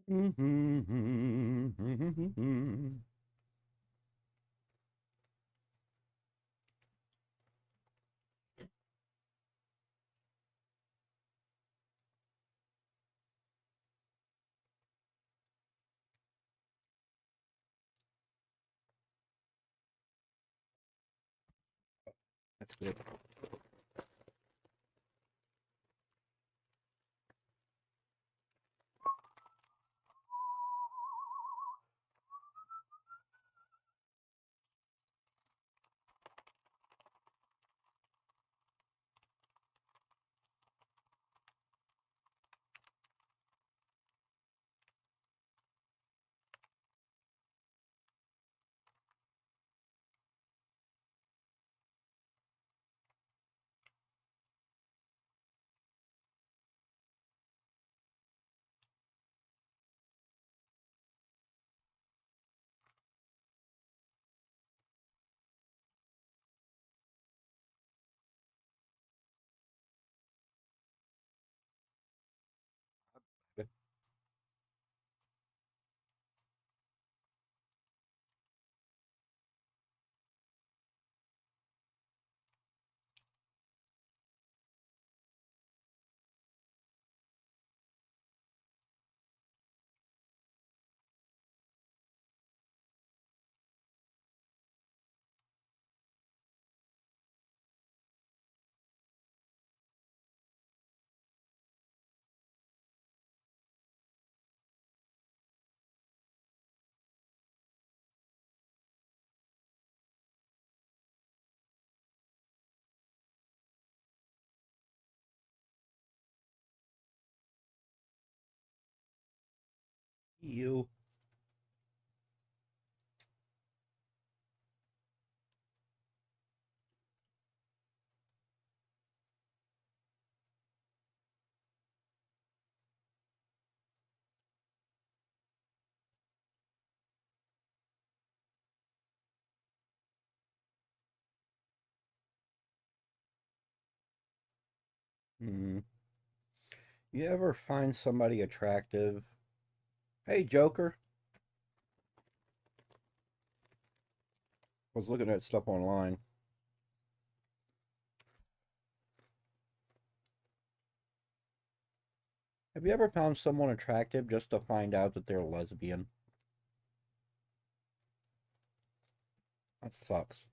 That's good. You. Mm. You ever find somebody attractive? Hey, Joker. I was looking at stuff online. Have you ever found someone attractive just to find out that they're lesbian? That sucks.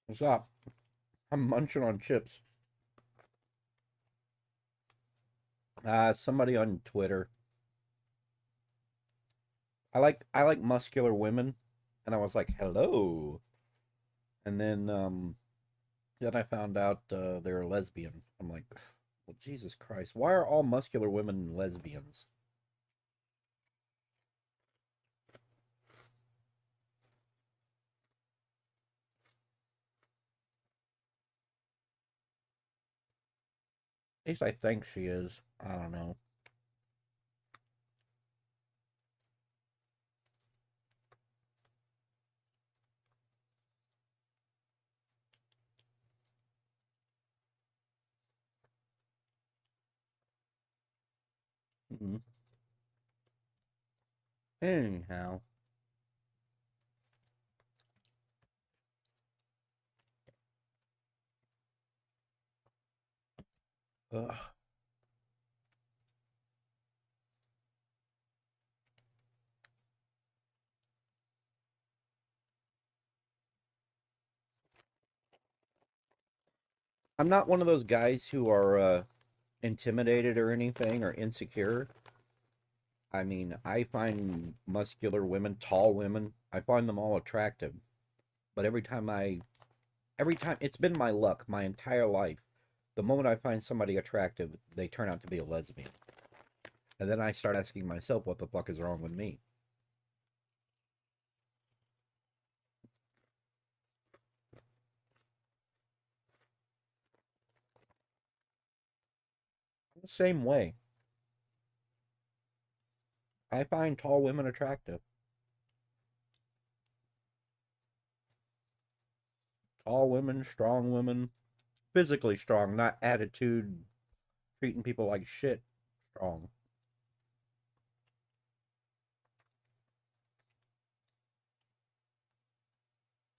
What's up? I'm munching on chips. Somebody on Twitter. I like muscular women, and I was like, hello. And then I found out they're a lesbian. I'm like, well, Jesus Christ, why are all muscular women lesbians? At least I think she is. I don't know. Mm. Anyhow, ugh. I'm not one of those guys who are intimidated or anything or insecure. I mean, I find muscular women, tall women, I find them all attractive. But every time, it's been my luck my entire life. The moment I find somebody attractive, they turn out to be a lesbian. And then I start asking myself, what the fuck is wrong with me? I'm the same way. I find tall women attractive. Tall women, strong women, physically strong, not attitude, treating people like shit strong.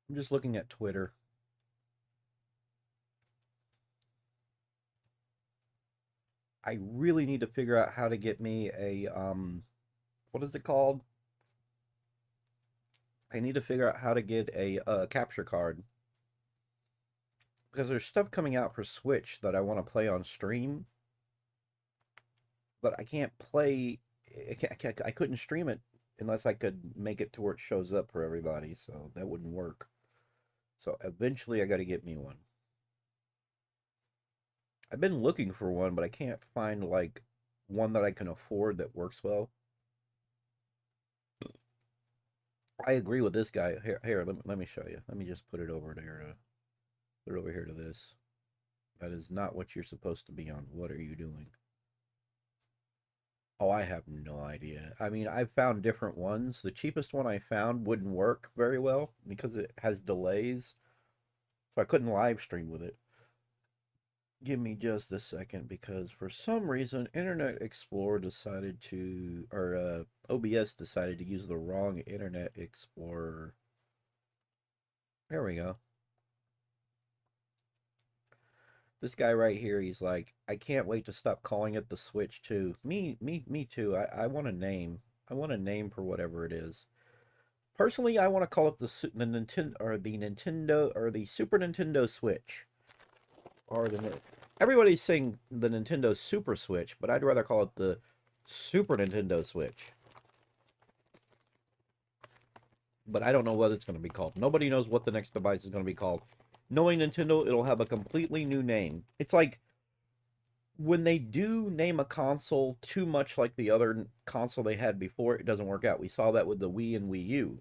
I'm just looking at Twitter. I really need to figure out how to get me a what is it called? I need to figure out how to get a capture card because there's stuff coming out for Switch that I want to play on stream, but I can't play. I couldn't stream it unless I could make it to where it shows up for everybody, so that wouldn't work. So eventually, I got to get me one. I've been looking for one, but I can't find like one that I can afford that works well. I agree with this guy. Here, let me show you. Let me just put it over there. Put it over here to this. That is not what you're supposed to be on. What are you doing? Oh, I have no idea. I mean, I've found different ones. The cheapest one I found wouldn't work very well because it has delays. So I couldn't live stream with it. Give me just a second because for some reason Internet Explorer decided to, or OBS decided to use the wrong Internet Explorer. There we go. This guy right here, he's like, I can't wait to stop calling it the Switch 2. Me too. I want a name. I want a name for whatever it is. Personally, I want to call it the Nintendo or the Super Nintendo Switch. Or the everybody's saying the Nintendo Super Switch, but I'd rather call it the Super Nintendo Switch. But I don't know what it's going to be called. Nobody knows what the next device is going to be called. Knowing Nintendo, it'll have a completely new name. It's like when they do name a console too much like the other console they had before, it doesn't work out. We saw that with the Wii and Wii U.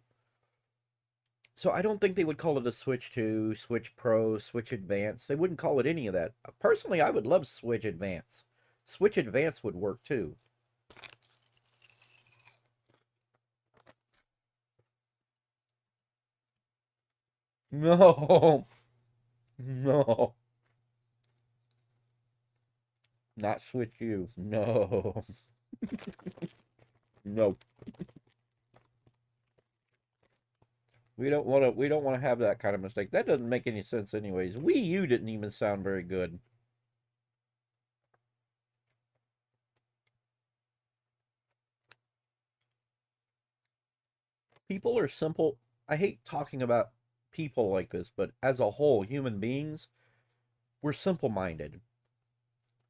So I don't think they would call it a Switch 2, Switch Pro, Switch Advance. They wouldn't call it any of that. Personally, I would love Switch Advance. Switch Advance would work too. No. No. Not Switch U. No. No. We don't want to have that kind of mistake. That doesn't make any sense anyways. Wii U didn't even sound very good. People are simple. I hate talking about people like this, but as a whole, human beings, we're simple minded.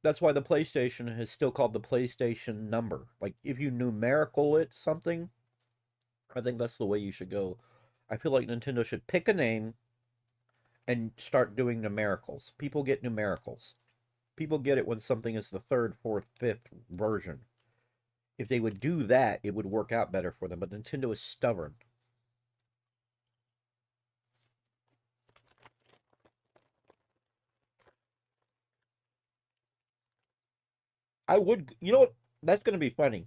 That's why the PlayStation is still called the PlayStation number. Like, if you numerical it something, I think that's the way you should go. I feel like Nintendo should pick a name and start doing numericals. People get numericals. People get it when something is the third, fourth, fifth version. If they would do that, it would work out better for them. But Nintendo is stubborn. I would, you know what? That's going to be funny.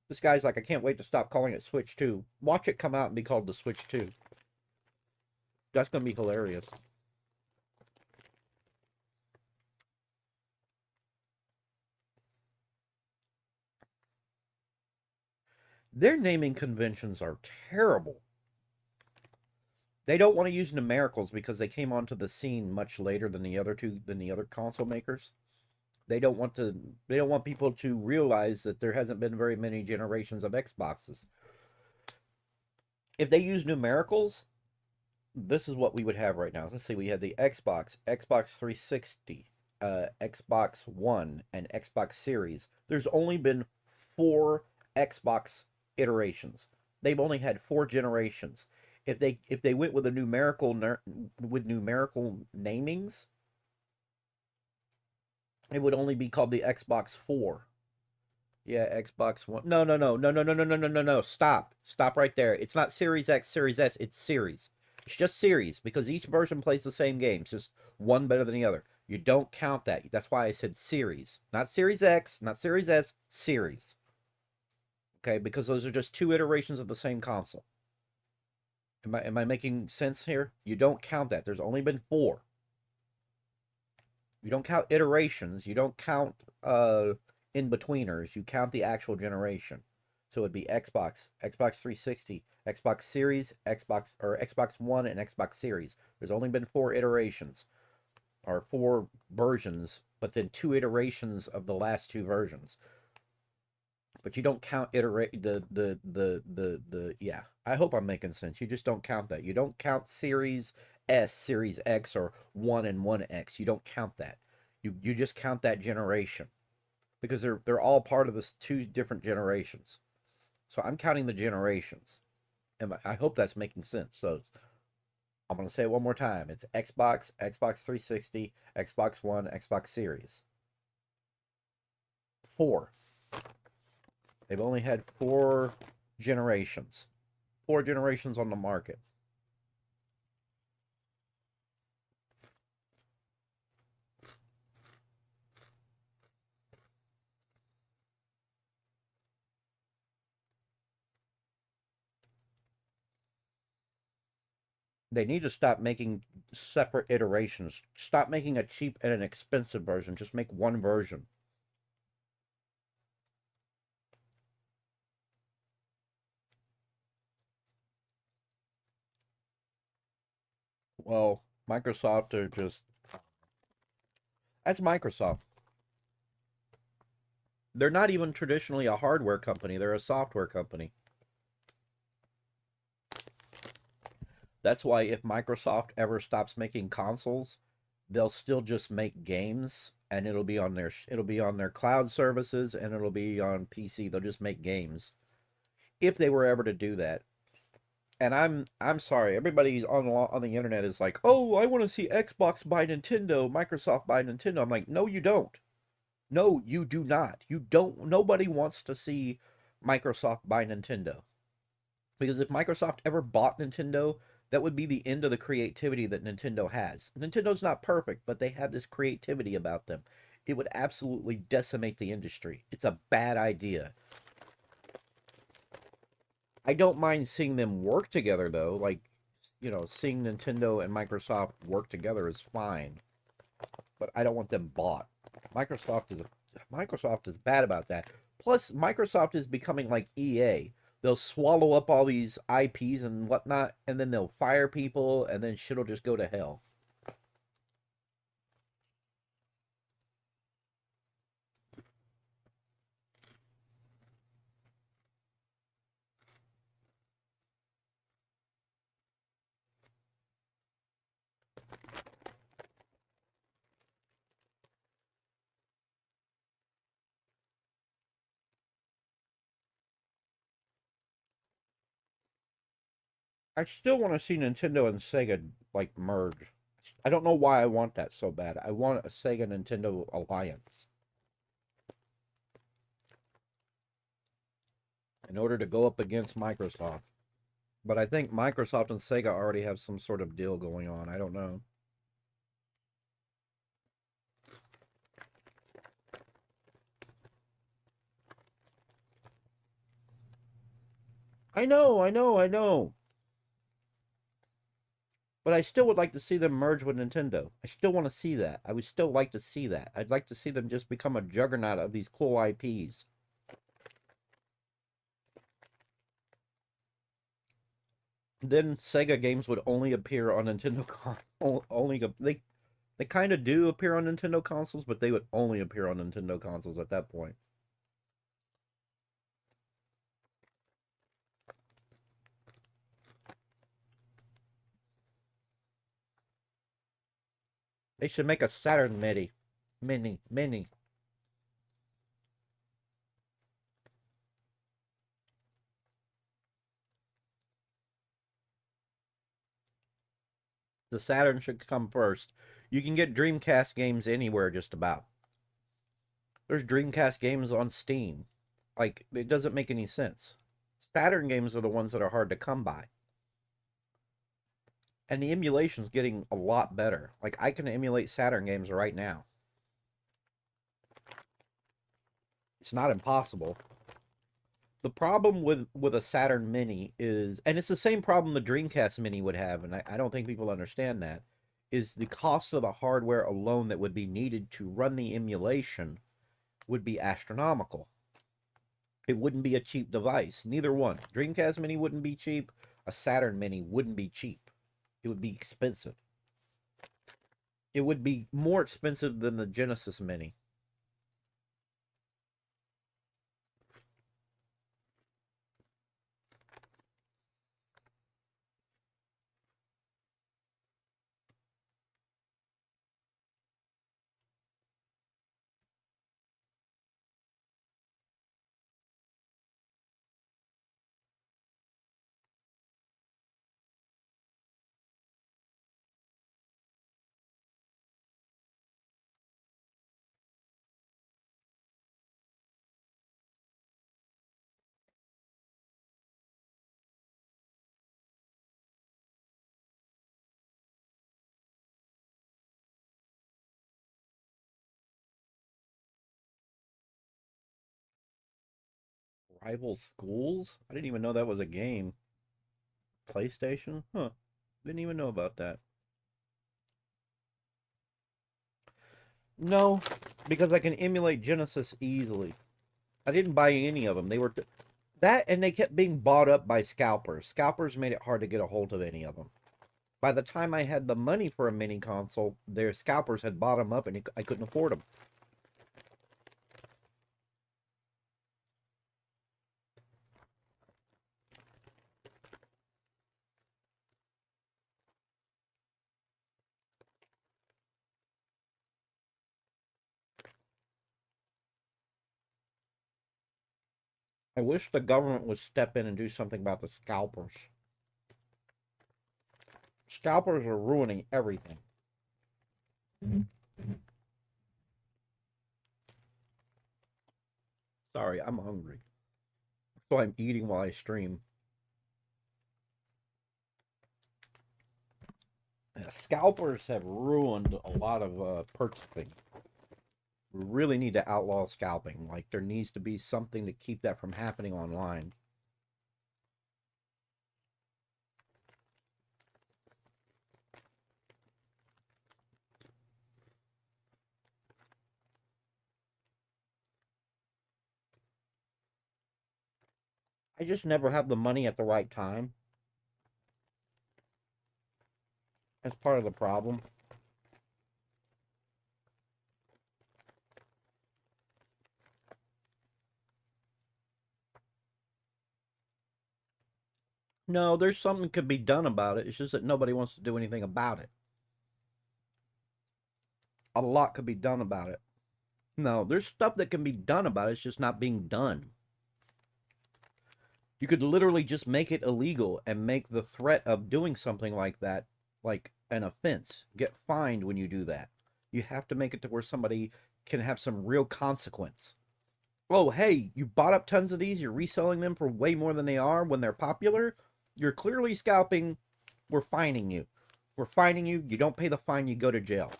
This guy's like, I can't wait to stop calling it Switch 2. Watch it come out and be called the Switch 2. That's going to be hilarious. Their naming conventions are terrible. They don't want to use numericals because they came onto the scene much later than the other console makers. They don't want people to realize that there hasn't been very many generations of Xboxes. If they use numericals, this is what we would have right now. Let's see, we had the Xbox, Xbox 360, Xbox One, and Xbox Series. There's only been 4 Xbox iterations. They've only had 4 generations. If they went with a numerical namings, it would only be called the Xbox 4. Yeah, Xbox One. No, no, no, no, no, no, no, no, no, no, no. Stop. Stop right there. It's not Series X, Series S. It's Series. It's just Series because each version plays the same games, just one better than the other. You don't count that. That's why I said Series. Not Series X, not Series S, Series. Okay, because those are just two iterations of the same console. Am I making sense here? You don't count that. There's only been four. You don't count iterations. You don't count in-betweeners. You count the actual generation. So it'd be Xbox, Xbox 360, Xbox Series, Xbox One, and Xbox Series. There's only been four iterations or four versions, but then two iterations of the last two versions. But you don't count iterate the yeah. I hope I'm making sense. You just don't count that. You don't count Series S, Series X, or 1 and 1X. You don't count that. You just count that generation because they're all part of this two different generations. So I'm counting the generations. And I hope that's making sense. So I'm going to say it one more time. It's Xbox, Xbox 360, Xbox One, Xbox Series. Four. They've only had four generations. Four generations on the market. They need to stop making separate iterations. Stop making a cheap and an expensive version. Just make one version. Well, Microsoft are just... That's Microsoft. They're not even traditionally a hardware company. They're a software company. That's why if Microsoft ever stops making consoles, they'll still just make games and it'll be on their cloud services and it'll be on PC. They'll just make games if they were ever to do that. And I'm sorry, everybody on the internet is like, "Oh, I want to see Xbox buy Nintendo, Microsoft buy Nintendo." I'm like, "No, you don't. No, you do not. You don't. Nobody wants to see Microsoft buy Nintendo." Because if Microsoft ever bought Nintendo, that would be the end of the creativity that Nintendo has. Nintendo's not perfect, but they have this creativity about them. It would absolutely decimate the industry. It's a bad idea. I don't mind seeing them work together though. Like, seeing Nintendo and Microsoft work together is fine, but I don't want them bought. Microsoft is bad about that. Plus, Microsoft is becoming like EA. They'll swallow up all these IPs and whatnot, and then they'll fire people, and then shit'll just go to hell. I still want to see Nintendo and Sega like merge. I don't know why I want that so bad. I want a Sega Nintendo alliance in order to go up against Microsoft. But I think Microsoft and Sega already have some sort of deal going on. I don't know. I know. But I still would like to see them merge with Nintendo. I still want to see that. I would still like to see that. I'd like to see them just become a juggernaut of these cool IPs. Then Sega games would only appear on Nintendo only they kind of do appear on Nintendo consoles, but they would only appear on Nintendo consoles at that point. They should make a Saturn Mini. The Saturn should come first. You can get Dreamcast games anywhere just about. There's Dreamcast games on Steam. Like, it doesn't make any sense. Saturn games are the ones that are hard to come by. And the emulation's getting a lot better. Like, I can emulate Saturn games right now. It's not impossible. The problem with a Saturn Mini is, and it's the same problem the Dreamcast Mini would have, and I don't think people understand that, is the cost of the hardware alone that would be needed to run the emulation would be astronomical. It wouldn't be a cheap device. Neither one. Dreamcast Mini wouldn't be cheap. A Saturn Mini wouldn't be cheap. It would be expensive. It would be more expensive than the Genesis Mini. Rival Schools? I didn't even know that was a game. PlayStation? Huh. Didn't even know about that. No, because I can emulate Genesis easily. I didn't buy any of them. They were that, and they kept being bought up by scalpers. Scalpers made it hard to get a hold of any of them. By the time I had the money for a mini console, their scalpers had bought them up, and I couldn't afford them. I wish the government would step in and do something about the scalpers. Scalpers are ruining everything. Sorry, I'm hungry. So I'm eating while I stream. Scalpers have ruined a lot of purchasing. We really need to outlaw scalping. Like, there needs to be something to keep that from happening online. I just never have the money at the right time. That's part of the problem. No, there's something could be done about it. It's just that nobody wants to do anything about it. A lot could be done about it. No, there's stuff that can be done about it. It's just not being done. You could literally just make it illegal and make the threat of doing something like that like an offense. Get fined when you do that. You have to make it to where somebody can have some real consequence. Oh, hey, you bought up tons of these, you're reselling them for way more than they are when they're popular. You're clearly scalping. We're fining you. We're fining you. You don't pay the fine, you go to jail.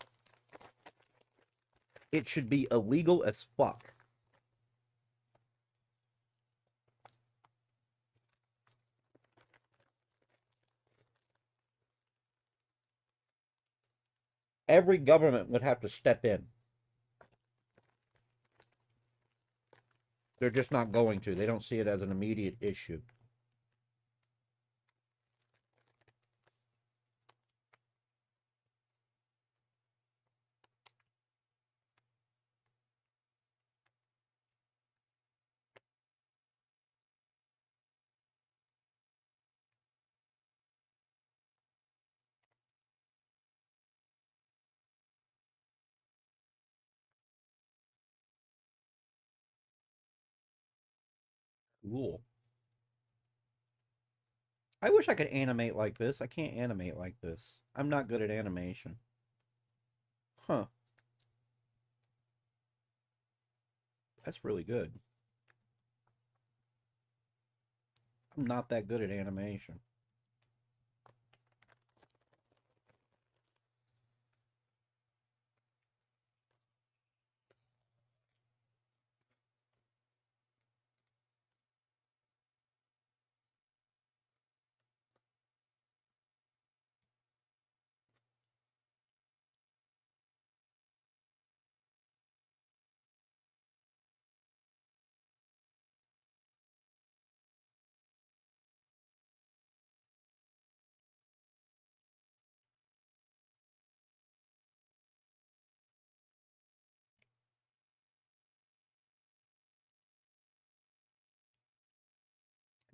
It should be illegal as fuck. Every government would have to step in. They're just not going to. They don't see it as an immediate issue. Cool. I wish I could animate like this. I can't animate like this. I'm not good at animation. Huh. That's really good. I'm not that good at animation.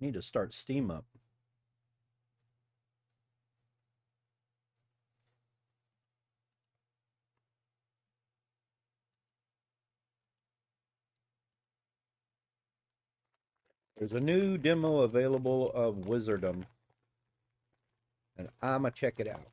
I need to start Steam up. There's a new demo available of Wizardom, and I'ma check it out.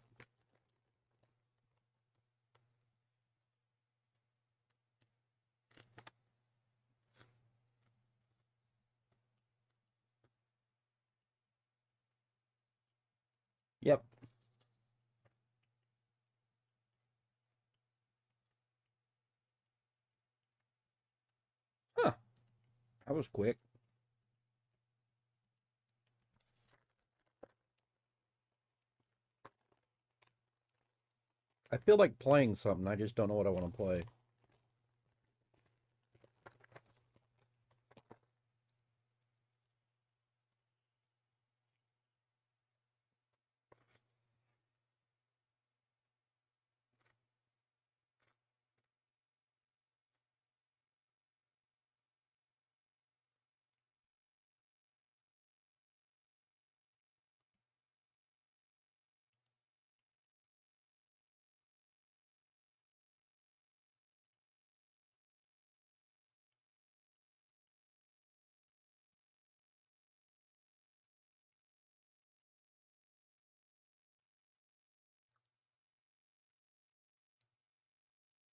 Yep. Huh. That was quick. I feel like playing something. I just don't know what I want to play.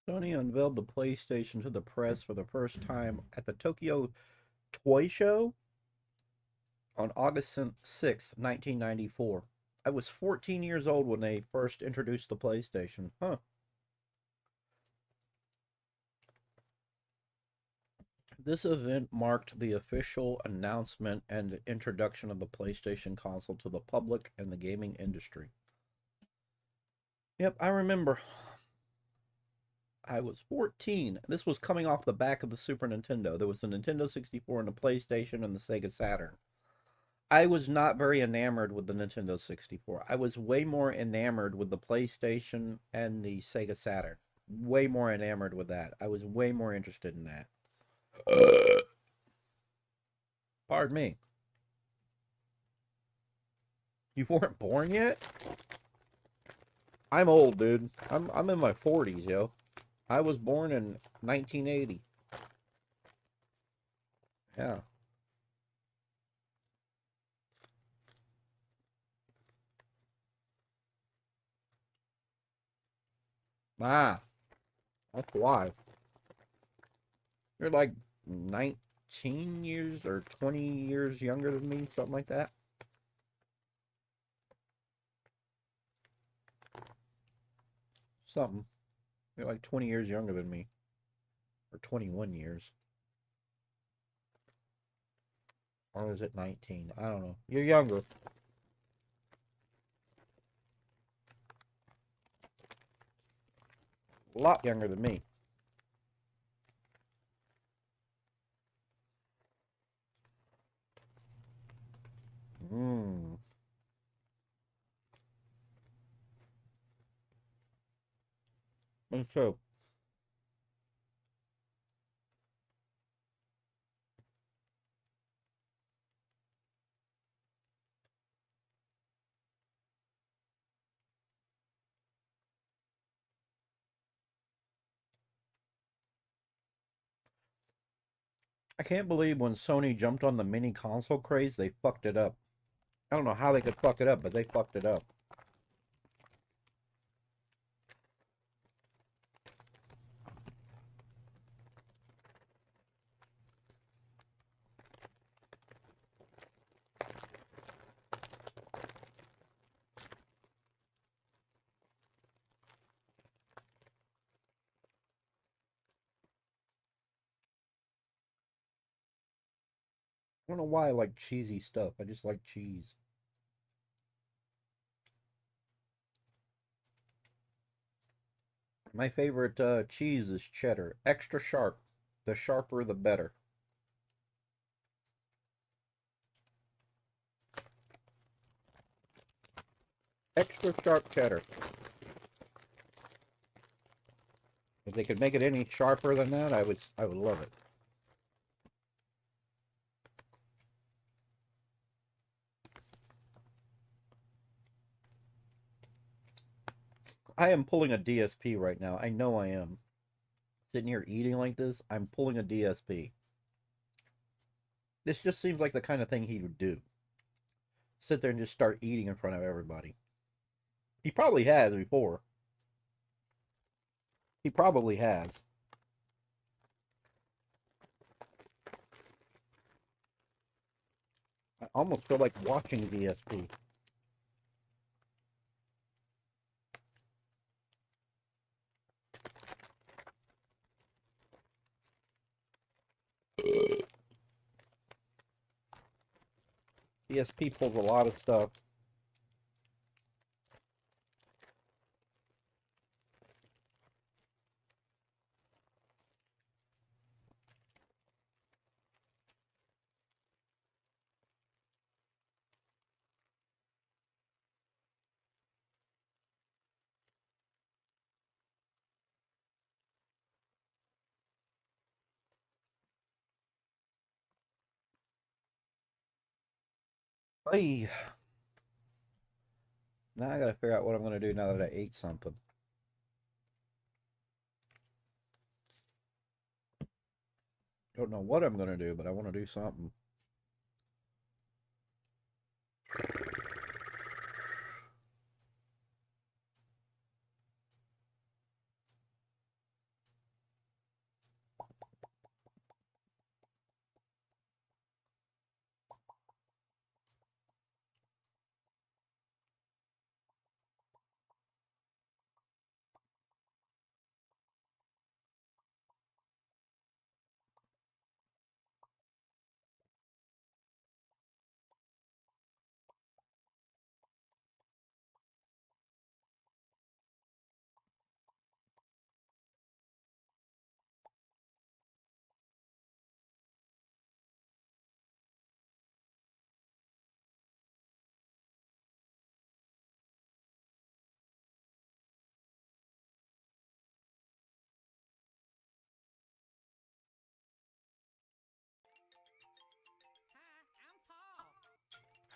Sony unveiled the PlayStation to the press for the first time at the Tokyo Toy Show on August 6th, 1994. I was 14 years old when they first introduced the PlayStation. Huh. This event marked the official announcement and introduction of the PlayStation console to the public and the gaming industry. Yep, I remember. I was 14. This was coming off the back of the Super Nintendo. There was the Nintendo 64 and the PlayStation and the Sega Saturn. I was not very enamored with the Nintendo 64. I was way more enamored with the PlayStation and the Sega Saturn. Way more enamored with that. I was way more interested in that. Pardon me. You weren't born yet? I'm old, dude. I'm in my 40s, yo. I was born in 1980. Yeah. Ah, that's why. You're like 19 years or 20 years younger than me, something like that. Something. You're like 20 years younger than me. Or 21 years. Or is it 19? I don't know. You're younger. A lot younger than me. Mmm. And so, I can't believe when Sony jumped on the mini console craze, they fucked it up. I don't know how they could fuck it up, but they fucked it up. I don't know why I like cheesy stuff. I just like cheese. My favorite cheese is cheddar. Extra sharp. The sharper, the better. Extra sharp cheddar. If they could make it any sharper than that, I would love it. I am pulling a DSP right now. I know I am. Sitting here eating like this, I'm pulling a DSP. This just seems like the kind of thing he would do. Sit there and just start eating in front of everybody. He probably has before. He probably has. I almost feel like watching DSP. DSP pulls a lot of stuff. Hey, now I gotta figure out what I'm gonna do now that I ate something. Don't know what I'm gonna do, but I want to do something.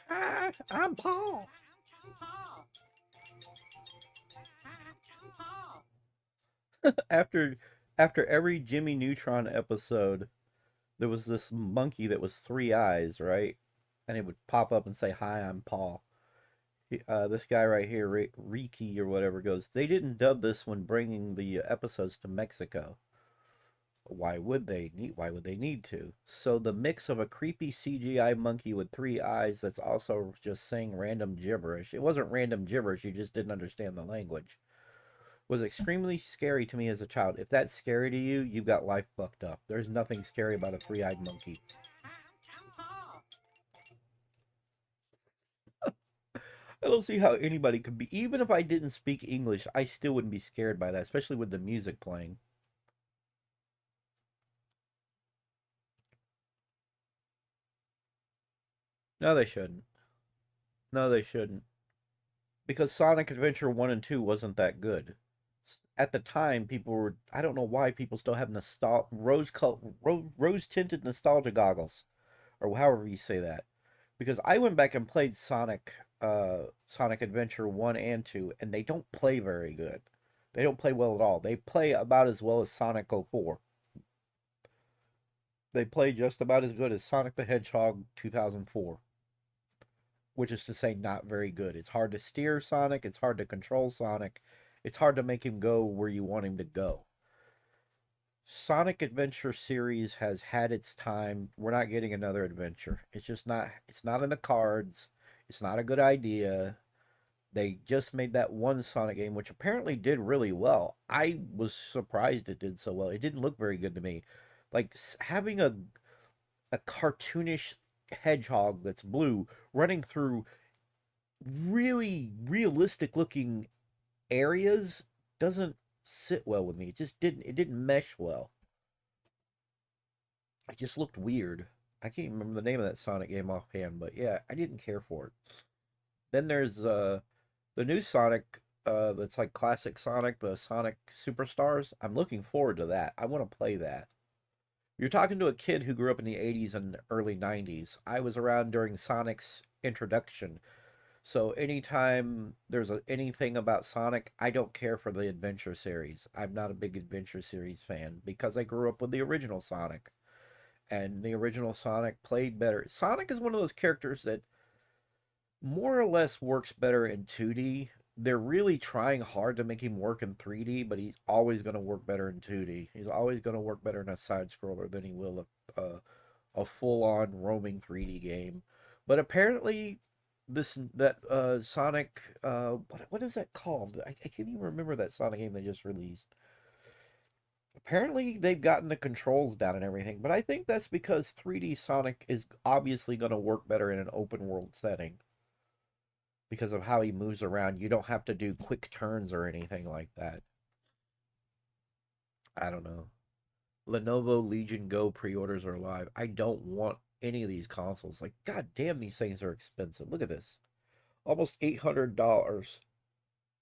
Hi, I'm Paul. After after every Jimmy Neutron episode, there was this monkey that was three eyes, right? And it would pop up and say, "Hi, I'm Paul." This guy right here, Riki or whatever, goes, "They didn't dub this when bringing the episodes to Mexico. Why would they need? Why would they need to?" So the mix of a creepy CGI monkey with three eyes that's also just saying random gibberish. It wasn't random gibberish. You just didn't understand the language. Was extremely scary to me as a child. If that's scary to you, you've got life fucked up. There's nothing scary about a three-eyed monkey. I don't see how anybody could be. Even if I didn't speak English, I still wouldn't be scared by that, especially with the music playing. No, they shouldn't. No, they shouldn't. Because Sonic Adventure 1 and 2 wasn't that good. At the time, people were. I don't know why people still have rose tinted nostalgia goggles, or however you say that. Because I went back and played Sonic Adventure 1 and 2, and they don't play very good. They don't play well at all. They play about as well as Sonic 04. They play just about as good as Sonic the Hedgehog 2004, which is to say, not very good. It's hard to steer Sonic, it's hard to control Sonic, it's hard to make him go where you want him to go. Sonic Adventure series has had its time. We're not getting another adventure. It's not in the cards. It's not a good idea. They just made that one Sonic game, which apparently did really well. I was surprised it did so well. It didn't look very good to me. Like having a cartoonish hedgehog that's blue running through really realistic looking areas doesn't sit well with me. It didn't mesh well. It just looked weird. I can't remember the name of that Sonic game offhand, but yeah, I didn't care for it. Then there's the new Sonic that's like classic Sonic, the Sonic Superstars. I'm looking forward to that. I want to play that. You're talking to a kid who grew up in the 80s and early 90s. I was around during Sonic's introduction. So anytime there's anything about Sonic, I don't care for the Adventure series. I'm not a big Adventure series fan because I grew up with the original Sonic, and the original Sonic played better. Sonic is one of those characters that more or less works better in 2D. They're really trying hard to make him work in 3D, but he's always going to work better in 2D. He's always going to work better in a side scroller than he will a full on roaming 3D game. But apparently, this that Sonic what is that called? I can't even remember that Sonic game they just released. Apparently, they've gotten the controls down and everything, but I think that's because 3D Sonic is obviously going to work better in an open world setting because of how he moves around. You don't have to do quick turns or anything like that. I don't know. Lenovo Legion Go pre-orders are live. I don't want any of these consoles. Like, god damn, these things are expensive. Look at this. Almost $800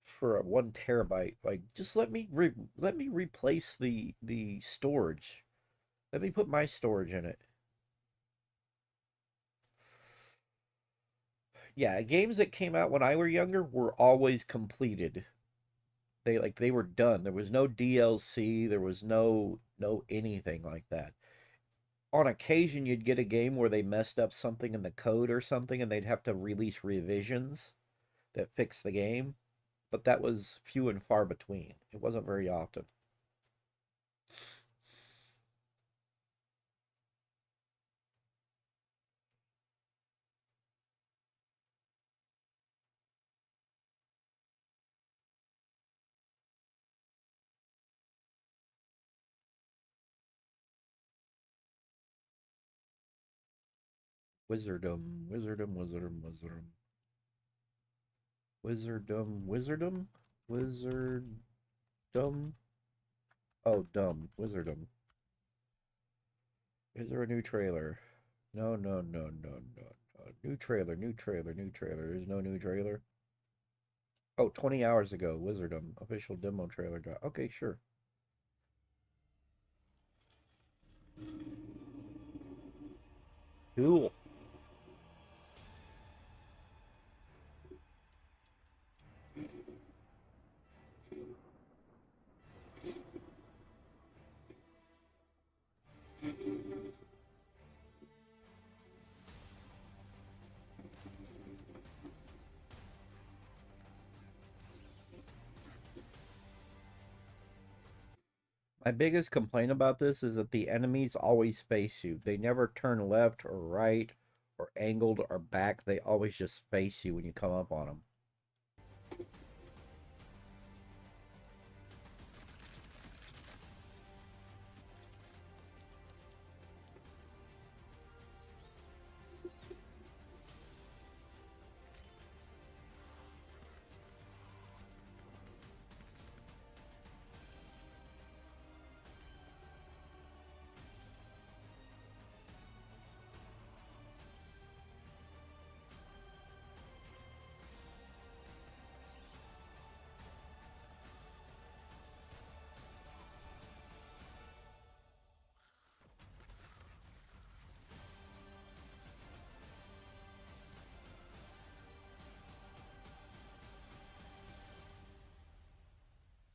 for a 1 TB. Like, just let me replace the storage. Let me put my storage in it. Yeah, games that came out when I were younger were always completed. They were done. There was no DLC, there was no anything like that. On occasion you'd get a game where they messed up something in the code or something and they'd have to release revisions that fix the game, but that was few and far between. It wasn't very often. Wizardum. Wizardum. Oh, dumb. Wizardum. Is there a new trailer? No. New trailer. There's no new trailer. Oh, 20 hours ago, Wizardum. Official demo trailer. Okay, sure. Cool. My biggest complaint about this is that the enemies always face you. They never turn left or right or angled or back. They always just face you when you come up on them.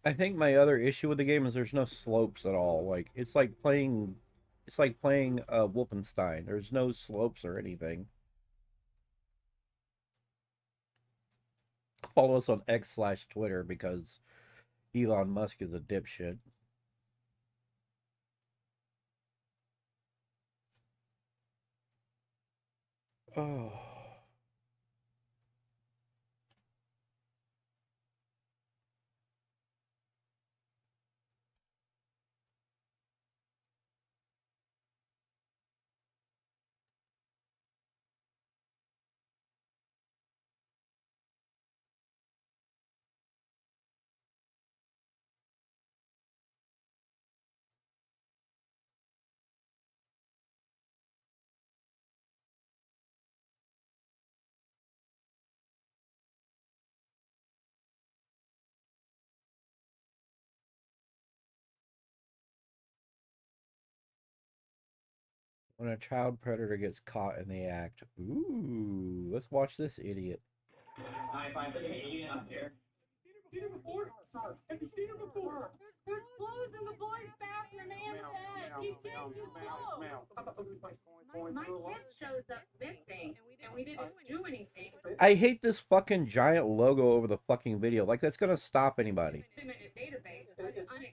I think my other issue with the game is there's no slopes at all. Like it's like playing Wolfenstein. There's no slopes or anything. Follow us on X/Twitter because Elon Musk is a dipshit. Oh. When a child predator gets caught in the act. Ooh, let's watch this idiot. I find the alien up there. Seen her before? Have you seen her before? There's clothes in the boy's bathroom and bed. He changed his clothes. My kid shows up missing, and we didn't do anything. I hate this fucking giant logo over the fucking video. Like, that's gonna stop anybody.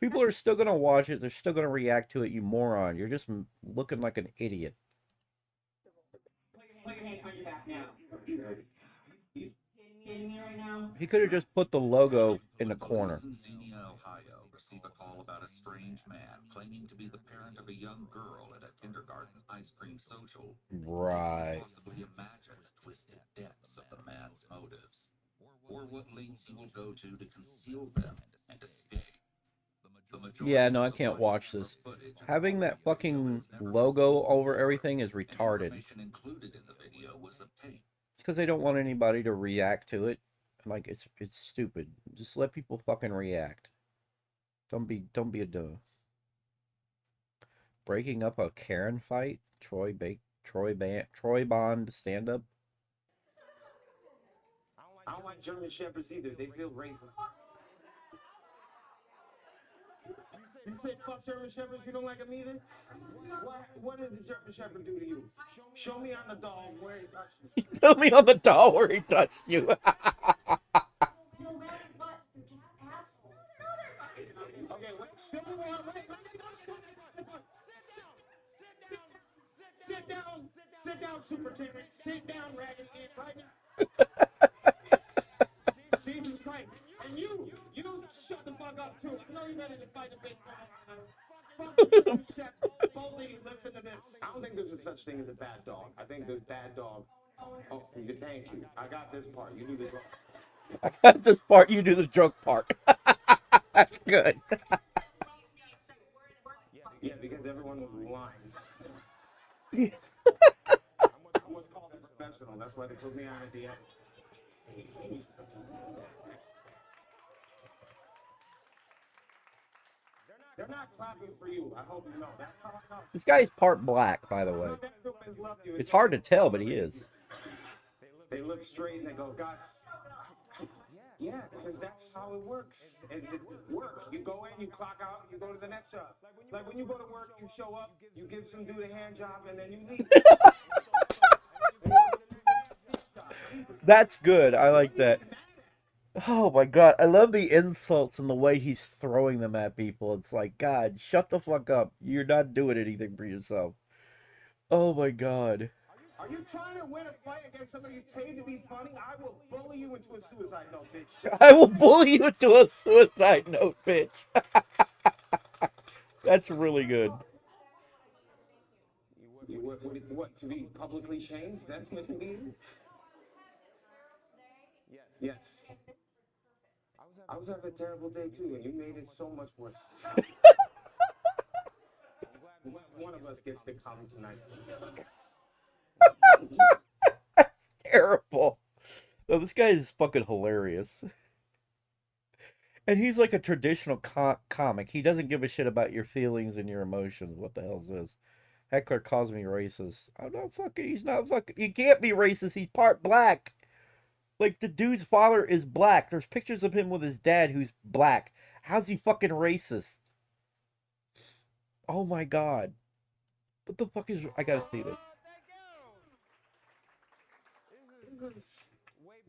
People are still gonna watch it. They're still gonna react to it, you moron. You're just looking like an idiot. Look at me on your back now. You kidding me right now? He could have just put the logo in the corner. In Xenia, Ohio, receive a call about a strange man claiming to be the parent of a young girl at a kindergarten ice cream social. Right. Possibly imagine the twisted depths of the man's motives, or what lengths he will go to conceal them and escape. Yeah, no, I can't watch this. Having that fucking logo over everything is retarded. Included in the video was obtained. It's because they don't want anybody to react to it. Like, it's stupid. Just let people fucking react. Don't be a dumb. Breaking up a Karen fight? Troy Bond stand up? I don't like German Shepherds either. They feel racist. You say fuck German Shepherds, you don't like them either? What did the German Shepherd do to you? Show me on the dog where he touched you. Tell me on the doll where he touched you. Okay, wait, sit down, sit down, Super Karen. Sit down, Raggedy Ann, right now. Jesus Christ. And you shut the fuck up too. I know you're ready to fight a big guy. Fuck you, Chef. Both of you, listen to this. I don't think there's a such thing as a bad dog. I think there's bad dog. Oh, thank you. I got this part. You do the drunk. I got this part, you do the drunk part. That's good. Yeah, because everyone was lying. I'm what's called a professional. That's why they put me on at the end. They're not clapping for you. I hope you know. This guy's part black, by the way. It's hard to tell, but he is. They look straight and they go, God. Yeah, because that's how it works. It works. You go in, you clock out, you go to the next job. Like when you go to work, you show up, you give some dude a hand job, and then you leave. That's good. I like that. Oh my god, I love the insults and the way he's throwing them at people. It's like, God, shut the fuck up. You're not doing anything for yourself. Oh my god. Are you trying to win a fight against somebody who's paid to be funny? I will bully you into a suicide note, bitch. I will bully you into a suicide note, bitch. That's really good. What, to be publicly shamed? That's what you mean? Yes. I was having a terrible day too, and you made it so much worse. One of us gets to come tonight. That's terrible. No, this guy is fucking hilarious. And he's like a traditional comic. He doesn't give a shit about your feelings and your emotions. What the hell is this? Heckler calls me racist. I'm not fucking, he's not fucking, he can't be racist. He's part black. Like, the dude's father is black. There's pictures of him with his dad who's black. How's he fucking racist? Oh my god. What the fuck is... I gotta see this. This is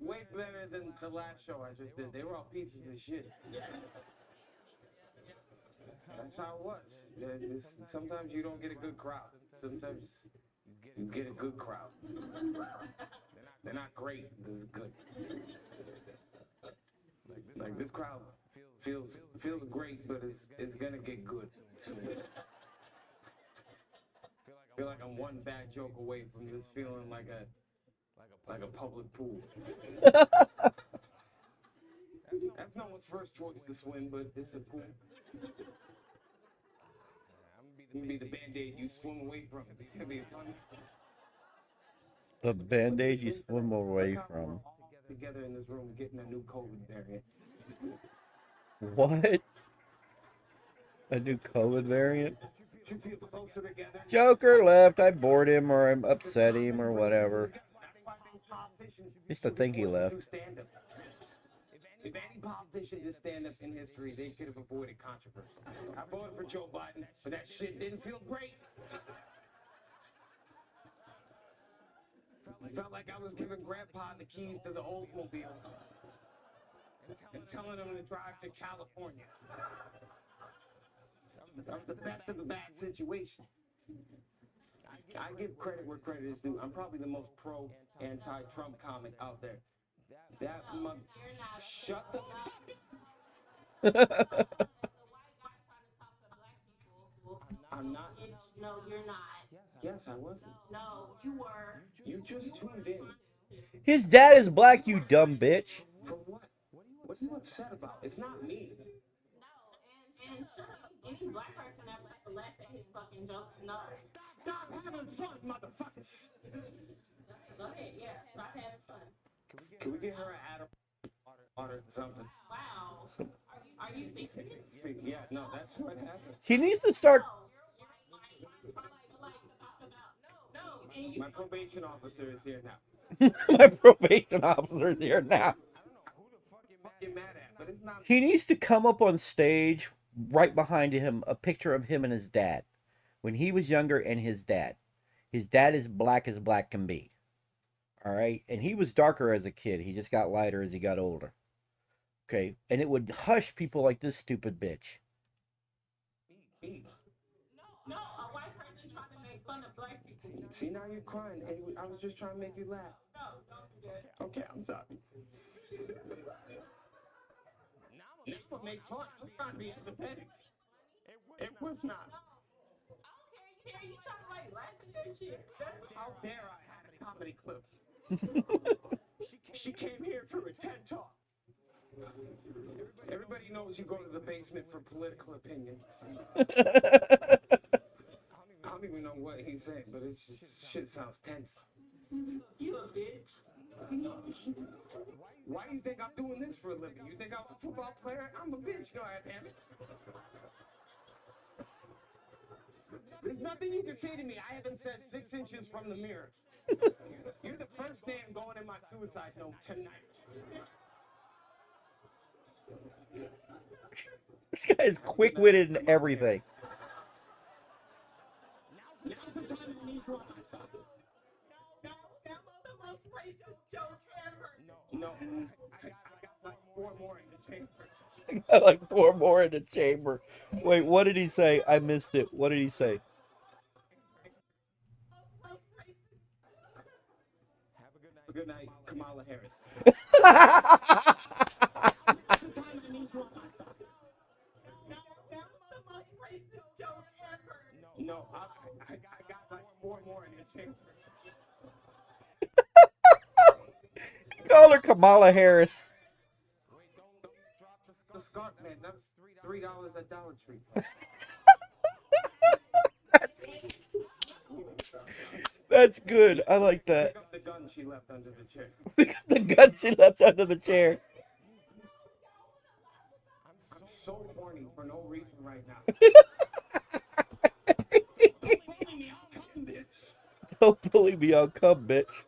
way better than the last show I just did. They were all pieces of shit. That's how it was. Sometimes you don't get a good crowd. Sometimes you get a good crowd. They're not great. This is good. Like this crowd feels great, but it's gonna get good soon. I feel like I'm one bad joke away from this feeling like a public pool. That's no one's first choice to swim, but it's a pool. I'm gonna be the Band-Aid you swim away from. It's gonna be fun. The Band-Aid you swim away from. Together in this room getting a new COVID variant. What? A new COVID variant? You feel closer together. Joker left. I bored him or I upset him or whatever. That's why they pop politician Used to think he forced to left. do stand-up. If any politician did stand up in history, they could have avoided controversy. I voted for Joe Biden, but that shit didn't feel great. Felt like I was giving Grandpa the keys to the Oldsmobile and telling him to drive to California. That was the best of a bad situation. I give credit where credit is due. I'm probably the most pro anti-Trump comic out there. That mother. Shut the. I'm not. No, you're not. Yes, I wasn't. No, you were. You just tuned in. His dad is black, you dumb bitch. For what? What are you upset about? It's not me. No, and shut up. Any black person that would have to laugh at his fucking jokes, no. Stop having fun, motherfuckers. Go ahead, yeah, stop having fun. Can we get her an Adam water something? Wow. Are you serious? See, yeah, no, that's what happened. He needs to start. No, and you My probation officer is here now. My probation officer is here now. Get mad at, but it's not. He needs to come up on stage, right behind him, a picture of him and his dad. When he was younger and his dad. His dad is black as black can be. All right? And he was darker as a kid. He just got lighter as he got older. Okay? And it would hush people like this stupid bitch. no, a white person trying to make fun of black people. See, now you're crying, and I was just trying to make you laugh. No, don't do that. Okay, I'm sorry. Now what make fun? I'm trying to be empathetic. It was not. I don't care. You trying to like laugh at that shit. How dare I had a comedy clip? She came here for a TED Talk. Everybody knows you go to the basement for political opinion. I don't even know what he's saying, but it's just shit sounds tense. You a bitch. Why do you think I'm doing this for a living? You think I was a football player? I'm a bitch, goddammit. There's nothing you can say to me. I haven't said 6 inches from the mirror. You're the first name going in my suicide note tonight. This guy is quick-witted in everything. Now's the time I need you on my side. No, that was the most racist joke ever. No, I got like 4 more in the chamber. I got like 4 more in the chamber. Wait, what did he say? I missed it. What did he say? Have a good night, Kamala Harris. Now's the time I need you on my side. That was the most racist joke ever. No, I got like 4 more in the chamber. Call her Kamala Harris. Wait, don't drop the scarf, man. That was $3 at Dollar Tree. That's good. I like that. Pick up the gun she left under the chair. Look at the gun she left under the chair. I'm so horny for no reason right now. Don't bully me, I'll come, bitch. Don't bully me, I'll come, bitch.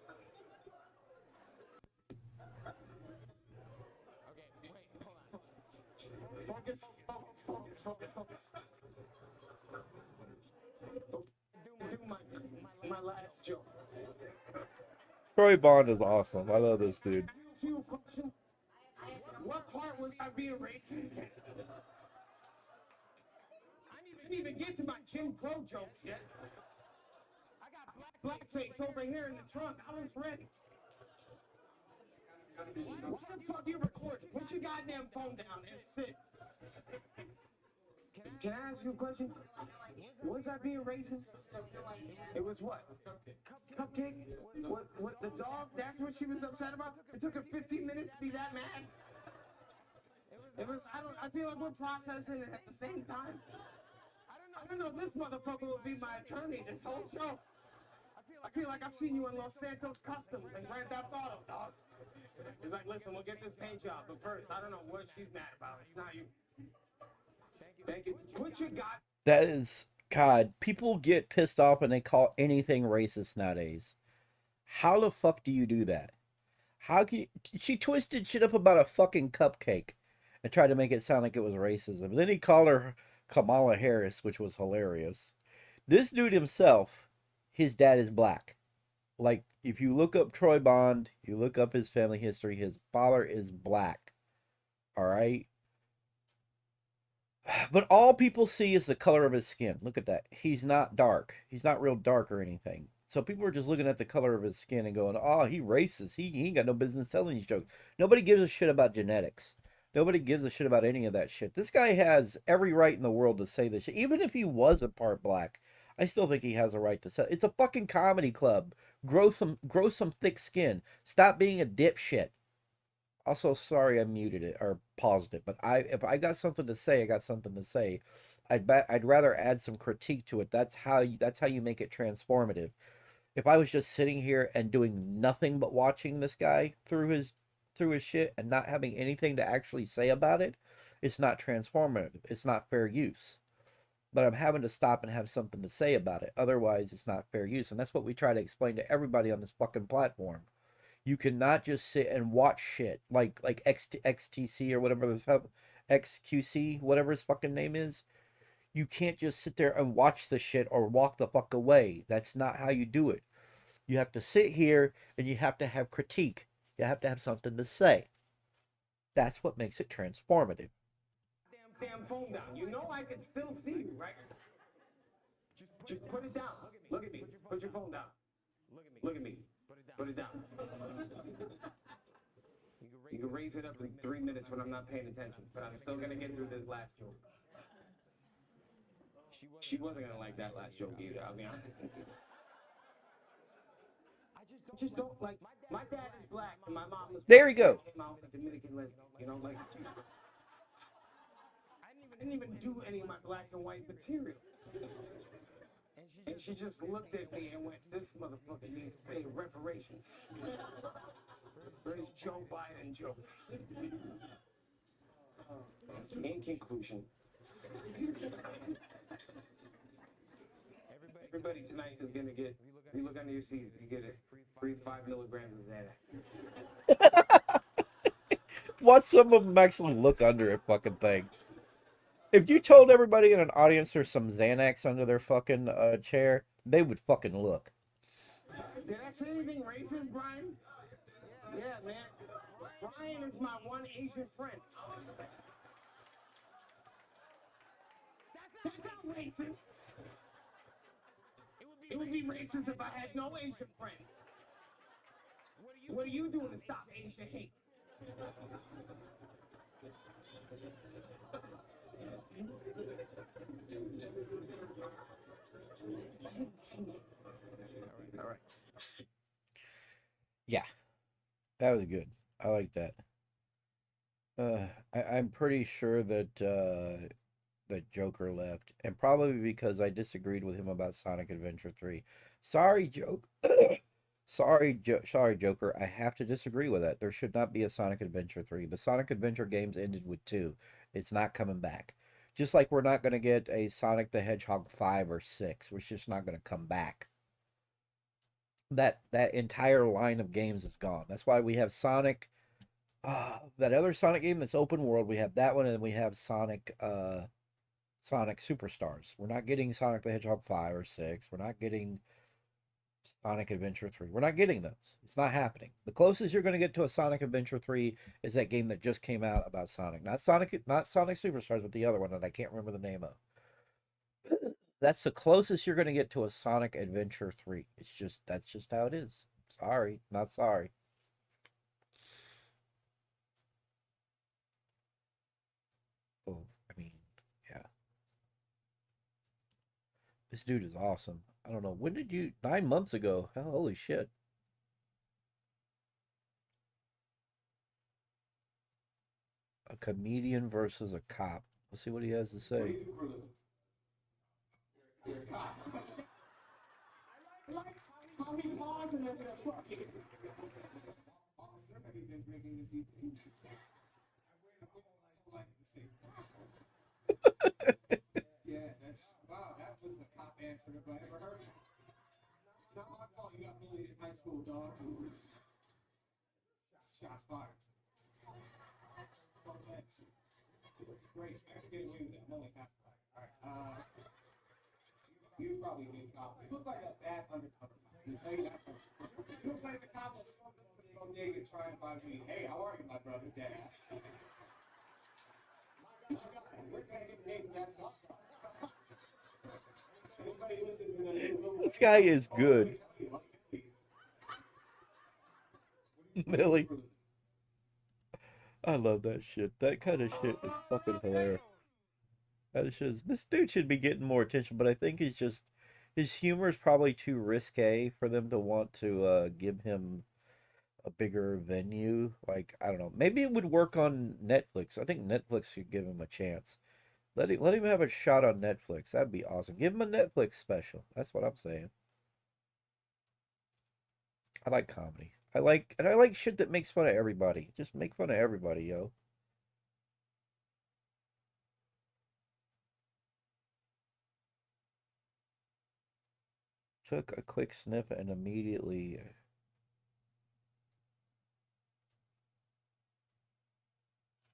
Focus. Do my last joke. Troy Bond is awesome. I love this dude. Ask you a question. What part was I being racist? I didn't even get to my Jim Crow jokes yet. I got blackface over here in the trunk. I was ready. Why the fuck you record? Put your goddamn phone down and sit. Can I ask you a question? Was I being racist? It was what? Cupcake? What the dog? That's what she was upset about? It took her 15 minutes to be that mad? It was, I feel like we're processing it at the same time. I don't know, this motherfucker will be my attorney this whole show. I feel like I've seen you in Los Santos Customs and Grand Theft Auto, dog. He's like, listen, we'll get this paint job, but first, I don't know what she's mad about. It's not you. Thank you. What you got? That is, God, people get pissed off and they call anything racist nowadays. How the fuck do you do that? How can you, she twisted shit up about a fucking cupcake and tried to make it sound like it was racism. Then he called her Kamala Harris, which was hilarious. This dude himself, his dad is black. Like, if you look up Troy Bond, you look up his family history, his father is black. All right? But all people see is the color of his skin. Look at that. He's not dark. He's not real dark or anything. So people are just looking at the color of his skin and going, "Oh, he racist. He ain't got no business telling these jokes." Nobody gives a shit about genetics. Nobody gives a shit about any of that shit. This guy has every right in the world to say this shit. Even if he was a part black, I still think he has a right to say. It's a fucking comedy club. Grow some thick skin. Stop being a dipshit. Also, sorry I muted it or paused it, but if I got something to say, I got something to say. I'd rather add some critique to it. That's how you make it transformative. If I was just sitting here and doing nothing but watching this guy through his shit and not having anything to actually say about it, it's not transformative. It's not fair use. But I'm having to stop and have something to say about it. Otherwise, it's not fair use. And that's what we try to explain to everybody on this fucking platform. You cannot just sit and watch shit like XTC or whatever the fuck, XQC, whatever his fucking name is. You can't just sit there and watch the shit or walk the fuck away. That's not how you do it. You have to sit here and you have to have critique. You have to have something to say. That's what makes it transformative. Damn phone down. You know I can still see you, right? Just put it down. Look at me. Put your phone down. Look at me. Put it down. You can raise it up in 3 minutes when I'm not paying attention, but I'm still gonna get through this last joke. She wasn't gonna like that last joke either, I'll be honest with you. I just don't like. My dad is black and my mom was. There we go. Came out a Dominican lesbian, you know, like. I didn't even do any of my black and white material. And she just looked at me and went, "This motherfucker needs to pay reparations for his Joe Biden joke." In conclusion, everybody tonight is gonna get. If you look under your seats, you get a free 5 milligrams of Xanax. Watch some of them actually look under a fucking thing. If you told everybody in an audience there's some Xanax under their fucking chair, they would fucking look. Did I say anything racist, Brian? Yeah, man. Brian is my one Asian friend. That's not racist. It would be racist if I had no Asian friends. What are you doing to stop Asian hate? All right. Yeah, that was good. I like that. I'm pretty sure that that Joker left, and probably because I disagreed with him about Sonic Adventure 3. Sorry, sorry, Joker. I have to disagree with that. There should not be a Sonic Adventure 3. The Sonic Adventure games ended with 2. It's not coming back. Just like we're not going to get a Sonic the Hedgehog 5 or 6. We're just not going to come back. That entire line of games is gone. That's why we have Sonic, that other Sonic game that's open world. We have that one, and then we have Sonic Superstars. We're not getting Sonic the Hedgehog 5 or 6. We're not getting Sonic Adventure 3. We're not getting those. It's not happening. The closest you're going to get to a Sonic Adventure 3 is that game that just came out about Sonic. Not Sonic Superstars, but the other one that I can't remember the name of. That's the closest you're going to get to a Sonic Adventure 3. That's just how it is. Sorry, not sorry. Oh, I mean, yeah. This dude is awesome. I don't know. When did you 9 months ago? Hell, holy shit. A comedian versus a cop. Let's see what he has to say. I like how he paused and said, "Fuck it." Officer, have you been drinking this evening? Yeah, wow, that was a cop answer if I ever heard it. It's not my fault you got bullied in high school, dog. Shots fired. This is great. I can get away with it. I'm only half fired. All right. You probably need cop. You look like a bad undercover cop. I can tell you that much. You look like the cop that's something for the bodega trying to find me. Hey, how are you, my brother? Deadass. My God, where can I get the name of that sauce? Anybody listen to the new This guy is good. Millie. I love that shit. That kind of shit is fucking hilarious. That is just, this dude should be getting more attention, but I think it's just his humor is probably too risque for them to want to give him a bigger venue. Like, I don't know. Maybe it would work on Netflix. I think Netflix should give him a chance. Let him have a shot on Netflix. That'd be awesome. Give him a Netflix special. That's what I'm saying. I like comedy. I like shit that makes fun of everybody. Just make fun of everybody, yo. Took a quick sniff and immediately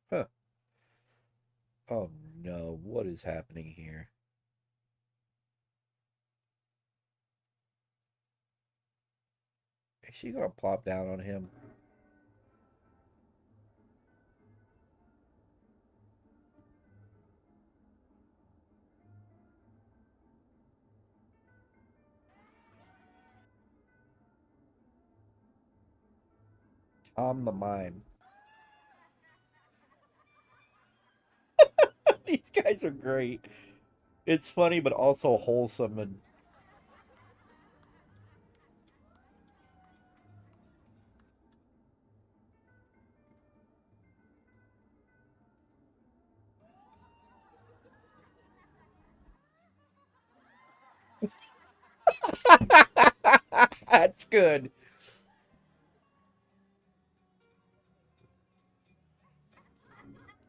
huh. Oh no, what is happening here? Is she gonna plop down on him? Tom the Mime. These guys are great. It's funny, but also wholesome and that's good.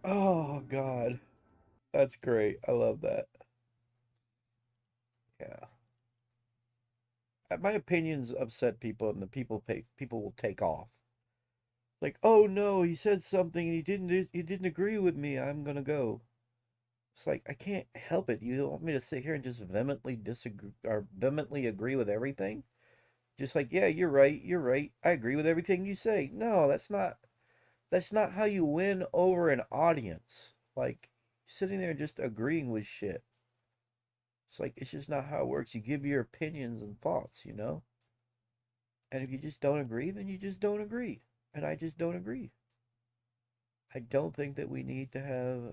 Oh God, that's great. I love that. Yeah. My opinions upset people, and the people will take off. Like, oh no, he said something and he didn't agree with me. I'm gonna go. It's like I can't help it. You want me to sit here and just vehemently disagree or vehemently agree with everything? Just like, yeah, you're right, you're right. I agree with everything you say. No, that's not how you win over an audience. Like sitting there just agreeing with shit. It's like it's just not how it works. You give your opinions and thoughts. And if you just don't agree, then you just don't agree. And I just don't agree. I don't think that we need to have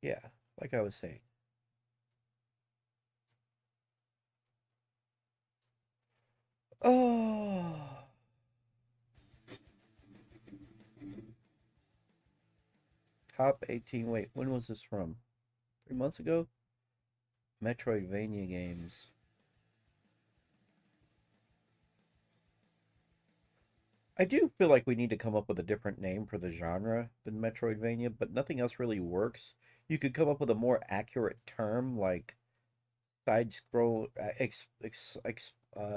yeah, like I was saying. Oh, top 18. Wait, when was this from? 3 months ago? Metroidvania games. I do feel like we need to come up with a different name for the genre than Metroidvania, but nothing else really works. You could come up with a more accurate term like side scroll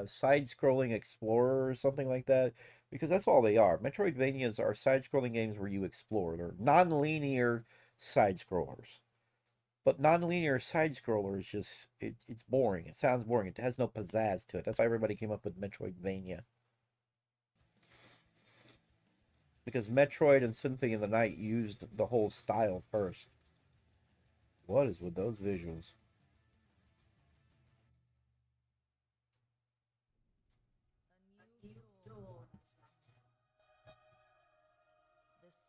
side scrolling explorer or something like that, because that's all they are. Metroidvanias are side scrolling games where you explore. They're non-linear side scrollers. But non-linear side scrollers just it's boring. It sounds boring. It has no pizzazz to it. That's why everybody came up with Metroidvania. Because Metroid and Symphony of the Night used the whole style first. What is with those visuals?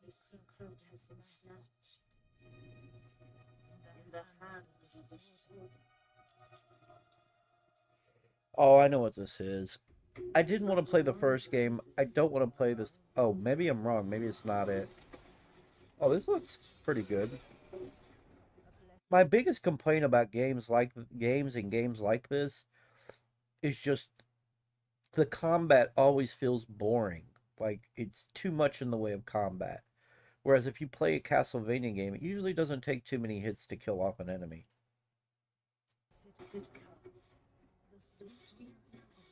The secret has been snatched in the hands of the sword. Oh, I know what this is. I didn't want to play the first game. I don't want to play this. Oh, maybe I'm wrong. Maybe it's not it. Oh, this looks pretty good. My biggest complaint about games like this is just the combat always feels boring. Like it's too much in the way of combat. Whereas if you play a Castlevania game, it usually doesn't take too many hits to kill off an enemy. It comes, the sweetness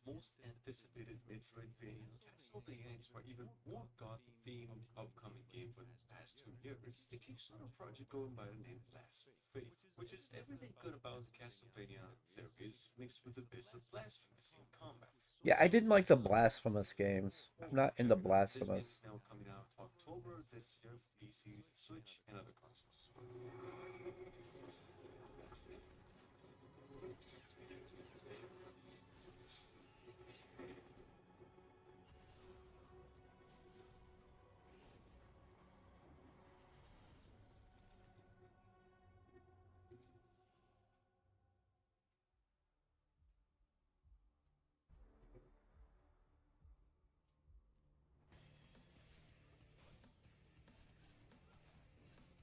most anticipated Metroidvania, Castlevania inspired even more goth-themed upcoming game for the past 2 years, a Kickstarter project going by the name Last Faith, which is everything good about the Castlevania series mixed with a bit of blasphemous in combat. Yeah, I didn't like the Blasphemous games. I'm not into This game Blasphemous. is now coming out October this year for PCs, Switch, and other consoles.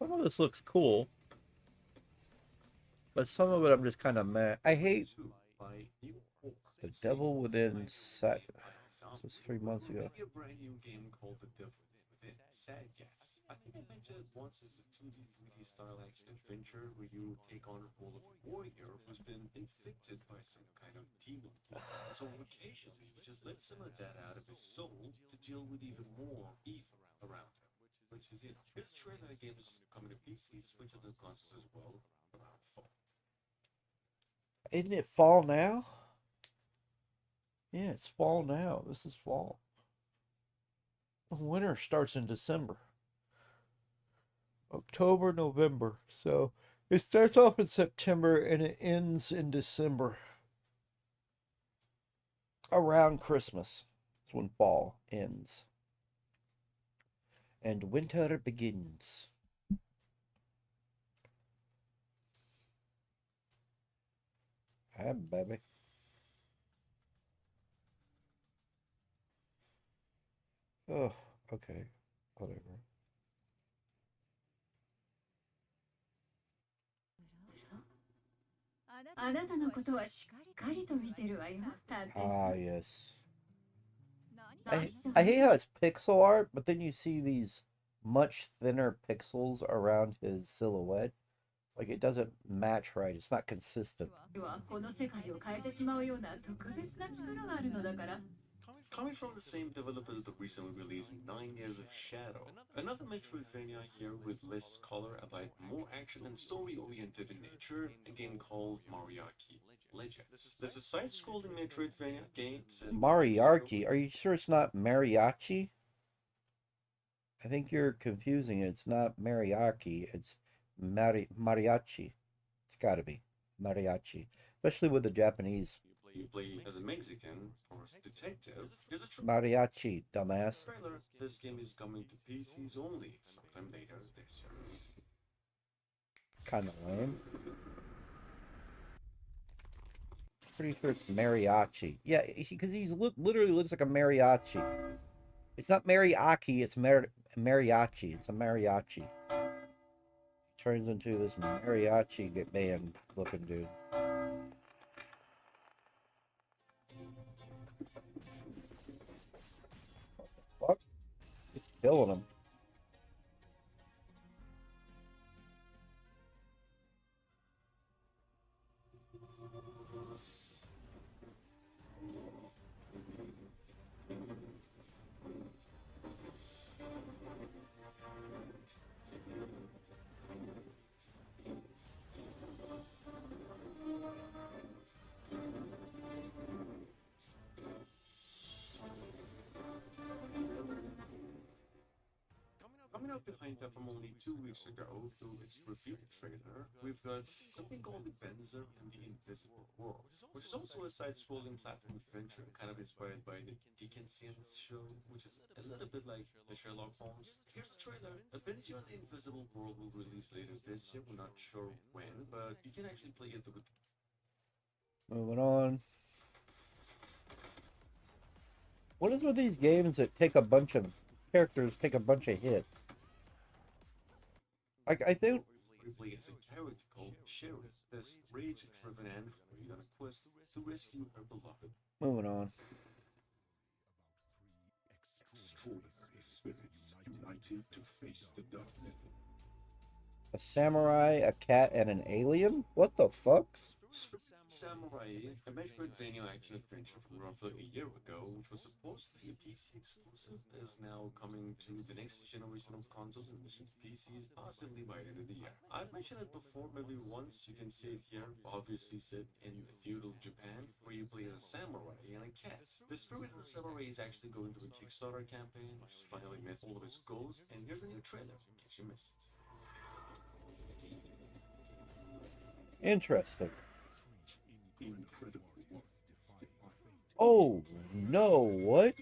Some of this looks cool, but some of it I'm just kind of meh. I hate The Devil Within Set. This was 3 months ago. Maybe a brand new game called The Devil Within Sad Cats. I think I mentioned it once as a 2D, 3D style action adventure where you take on the role of a warrior who's been infected by some kind of demon. So occasionally you just let some of that out of his soul to deal with even more evil around him. Which is, it's a trailer the game is coming to PC, Switch, and other consoles as well around fall. Isn't it fall now? Yeah, it's fall now. This is fall. Winter starts in December. October, November. So it starts off in September and it ends in December. Around Christmas. That's when fall ends. And winter begins. Hi, baby. Oh, okay. Whatever. あなたのことはしっかりと見てるわよ、探偵さ Ah, ん。 yes. 何そ I れ hate how it's pixel art, but then you see these much thinner pixels around his silhouette. Like, it doesn't match right. It's not consistent. はこの世界を変えてしまうような特別な力があるのだから。 Coming from the same developers of the recently released 9 Years of Shadow, another Metroidvania here with less color, albeit more action and story-oriented in nature, a game called Mariachi Legends. This is a side-scrolling Metroidvania game set in Mariachi? Are you sure it's not mariachi? I think you're confusing it. It's not mariachi. It's mariachi. It's gotta be mariachi. Especially with the Japanese. You play as a Mexican or as a detective. There's a Mariachi, dumbass. trailer. This game is coming to PCs only sometime later this year. Kind of lame. Pretty sure it's mariachi. Yeah, because he's literally looks like a mariachi. It's not mariachi. It's mariachi. It's a mariachi. Turns into this mariachi band looking dude. What? It's killing him. Coming up behind that from only 2 weeks ago through its reveal trailer, we've got something called The Benzer and the Invisible World, which is also a side-scrolling platform adventure kind of inspired by the Dickensian show, which is a little bit like the Sherlock Holmes. Here's the trailer. The Benzer and the Invisible World will release later this year. We're not sure when, but you can actually play it with... Moving on. What is with these games that take a bunch of characters, take a bunch of hits? I think You play as a character called Sherry, this rage-driven android on a quest to rescue her beloved. moving on. Extraordinary spirits united to face the darkness. A samurai, a cat, and an alien? What the fuck? Samurai, a Metroidvania action adventure from roughly a year ago, which was supposedly a PC exclusive, is now coming to the next generation of consoles and PCs, possibly by the end of the year. I've mentioned it before, maybe once. You can see it here, obviously set in feudal Japan, where you play as a samurai and a cat. The Spirit of the Samurai is actually going through a Kickstarter campaign, which has finally met all of its goals, and here's a new trailer in case you missed it. Interesting. Incredible. Oh no! What?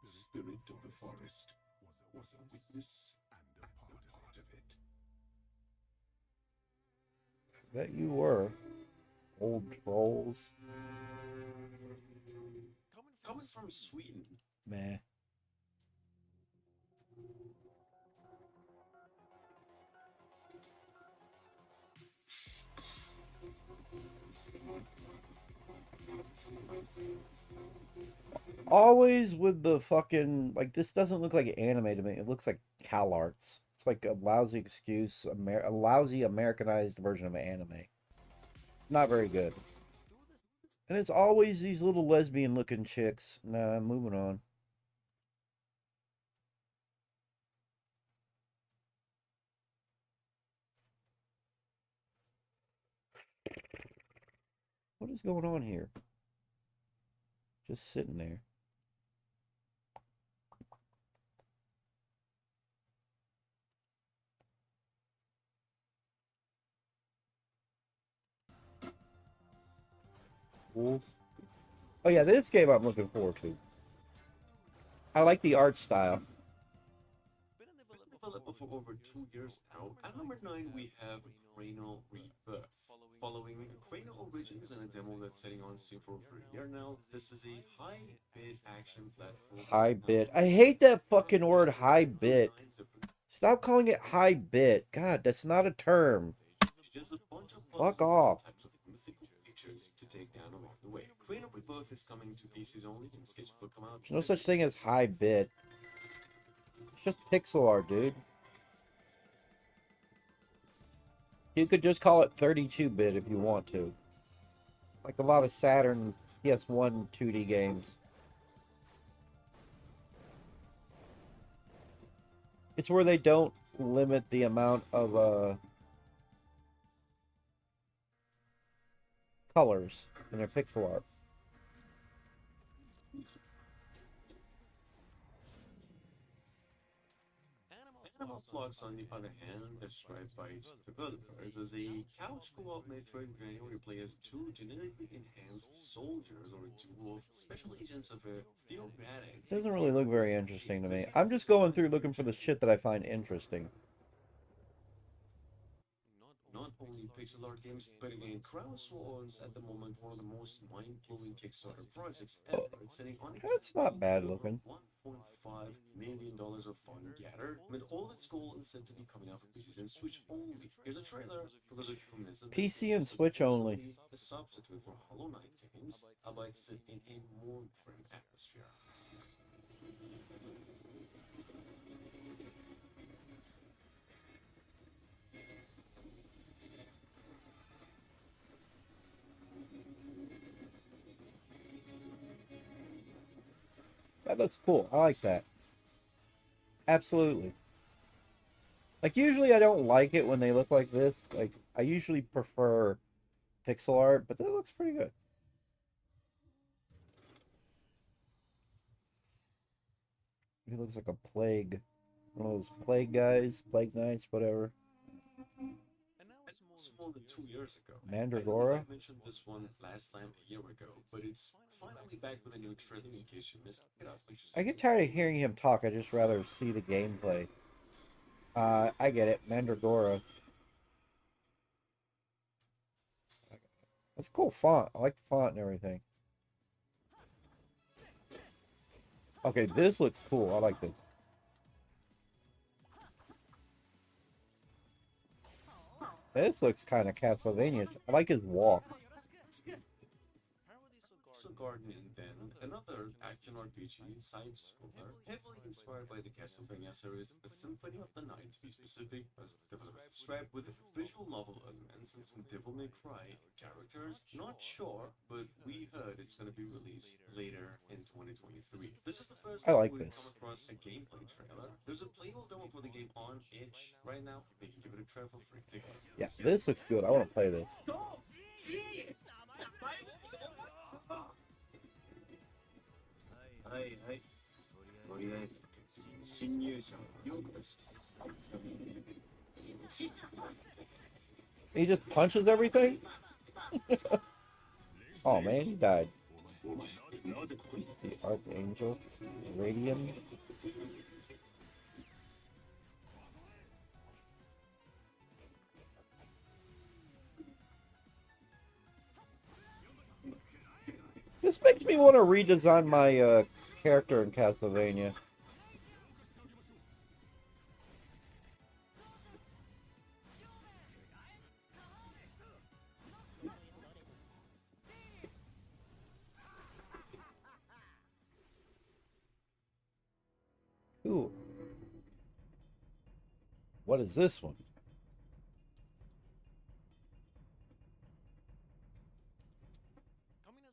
The spirit of the forest was a witness and a part of it. Bet you were. Old trolls. Coming from Sweden, Meh. Always with the fucking, like, this doesn't look like anime to me. It looks like Cal Arts. It's like a lousy excuse, a lousy Americanized version of anime. Not very good. And it's always these little lesbian looking chicks. Nah, moving on. What is going on here? Just sitting there. Wolf. Oh yeah, this game I'm looking forward to. I like the art style. been in development for over 2 years now. At number 9, we have Cranial Rebirth. Following Cranial Origins and a demo that's sitting on Steam for over a year now, this is a high-bit action platform. High bit. I hate that fucking word high bit. Stop calling it high bit. God, that's not a term. Just a bunch of Fuck off. types of mythical creatures to take down along the way. Cranial Rebirth is coming to PCs only and scheduled to come out. There's no such thing as high bit. It's just pixel art, dude. You could just call it 32-bit if you want to. Like a lot of Saturn PS1 2D games. It's where they don't limit the amount of colors in their pixel art. Animal Flux, on the other hand, described by its developers as a couch co-op Metroidvania where you play as two genetically enhanced soldiers or a duo of special agents of a theocratic. Doesn't really look very interesting to me. I'm just going through looking for the shit that I find interesting. Not only pixel art games, but again, CrowdSwords at the moment one of the most mind-blowing Kickstarter projects ever. It's sitting on That's not bad looking. $1.5 million of fund gathered, with all its goal is said to be coming out for PCs and Switch only. Here's a trailer for those of you who missed it. PC and Switch only. A substitute for Hollow Knight games, albeit set in a more grim atmosphere. That looks cool. I like that. Absolutely. Like, usually I don't like it when they look like this. Like, I usually prefer pixel art, but that looks pretty good. He looks like a plague. One of those plague guys, plague knights, whatever. It's more than 2 years ago. Mandragora? I mentioned this one last time a year ago, but it's finally back with a new trailer in case you missed it. I get tired of hearing him talk. I just rather see the gameplay. I get it. Mandragora. That's a cool font. I like the font and everything. Okay, this looks cool. I like this. This looks kind of Castlevania. I like his walk. Pixel Garden and then another action RPG side-scroller heavily inspired by the Castlevania series, A Symphony of the Night to be specific, as the developers described, with visual novel elements and some Devil May Cry characters. Not sure, but we heard it's going to be released later in 2023. This is the first I time like we've this. come across a gameplay trailer. There's a playable demo for the game on itch right now. You can give it a try for free. Take a look. Yeah, this looks good. I want to play this. He just punches everything? Oh man, he died. The Archangel, Radium. This makes me want to redesign my character in Castlevania. Ooh. What is this one?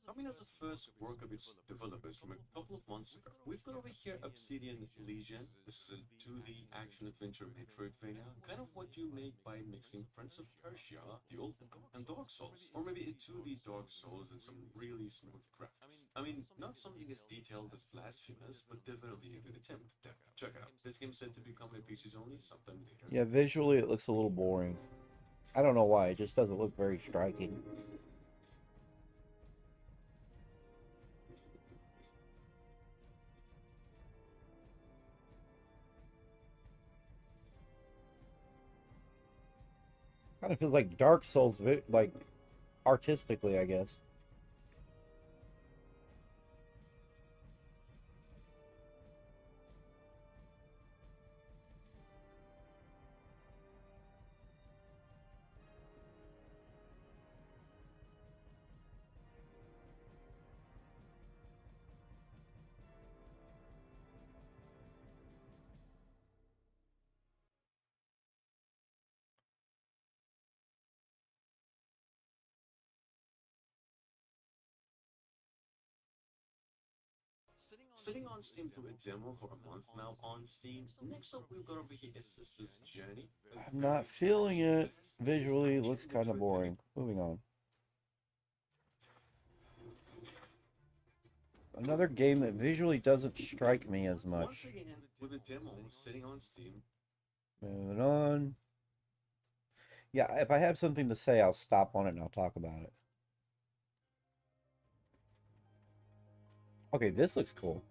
Coming as a first work of its developers from a couple of months ago, we've got over here Obsidian Legion. This is a 2D action-adventure Metroidvania, kind of what you make by mixing Prince of Persia, the old one, and Dark Souls. Or maybe a 2D Dark Souls and some really smooth graphics. I mean, not something as detailed as Blasphemous, but definitely a good attempt. Check it out. This game's said to be coming PCs only sometime later. Yeah, visually it looks a little boring. I don't know why, it just doesn't look very striking. Kind of feels like Dark Souls, like artistically, I guess. Sitting on Steam through a demo for a month now on Steam. Next up, we've got over here A Sister's Journey. I'm not feeling it. Visually, looks kind of boring. Moving on. Another game that visually doesn't strike me as Once much. again, with a demo sitting on Steam. Moving on. Yeah, if I have something to say, I'll stop on it and I'll talk about it. Okay, this looks cool.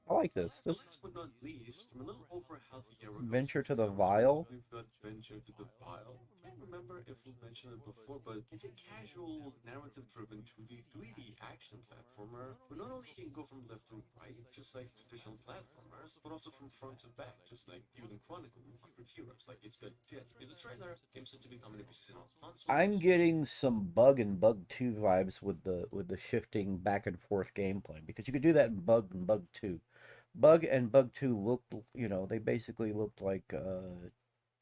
I like this. This Last but not least, from a little over half a year ago, Venture to since the it was Vile. released, we've got Venture to the Vile. I can't remember if we mentioned it before, but it's a casual, narrative-driven 2D, 3D action platformer, where not only you can go from left to right, just like traditional platformers, but also from front to back, just like Mutant Chronicle with 100 Heroes. Like, it's got depth. It's a trailer. Game's set to be coming to PCs and all consoles. I'm getting some Bug and Bug 2 vibes with the shifting back and forth gameplay, because you could do that in Bug and Bug 2. Bug and Bug 2 looked, you know, they basically looked like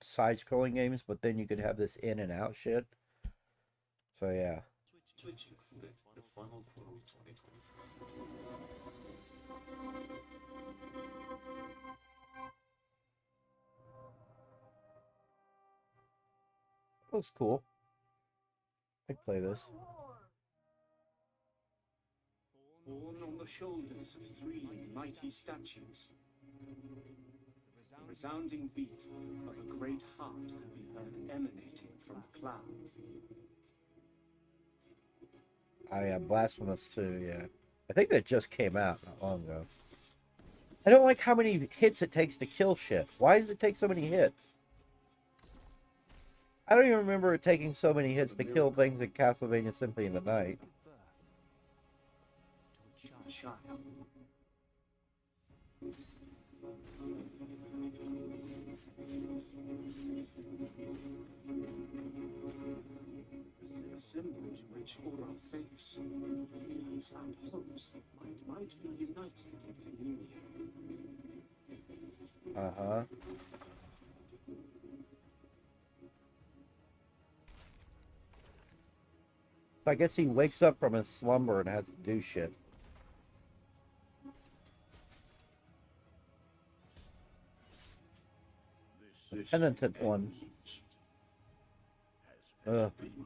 side-scrolling games, but then you could have this in and out shit. So yeah. Switch included in the final quarter of 2023. Looks cool. I'd play this. Born on the shoulders of three mighty statues. The resounding beat of a great heart could be heard emanating from the clouds. Oh yeah, Blasphemous 2, yeah. I think that just came out not long ago. I don't like how many hits it takes to kill shit. Why does it take so many hits? I don't even remember it taking so many hits to kill things in Castlevania Symphony of the Night. Child. symbol to which all our faiths, beliefs, and hopes might be united in communion. Uh-huh. So I guess he wakes up from his slumber and has to do shit. This Penitent one. has Ugh. been my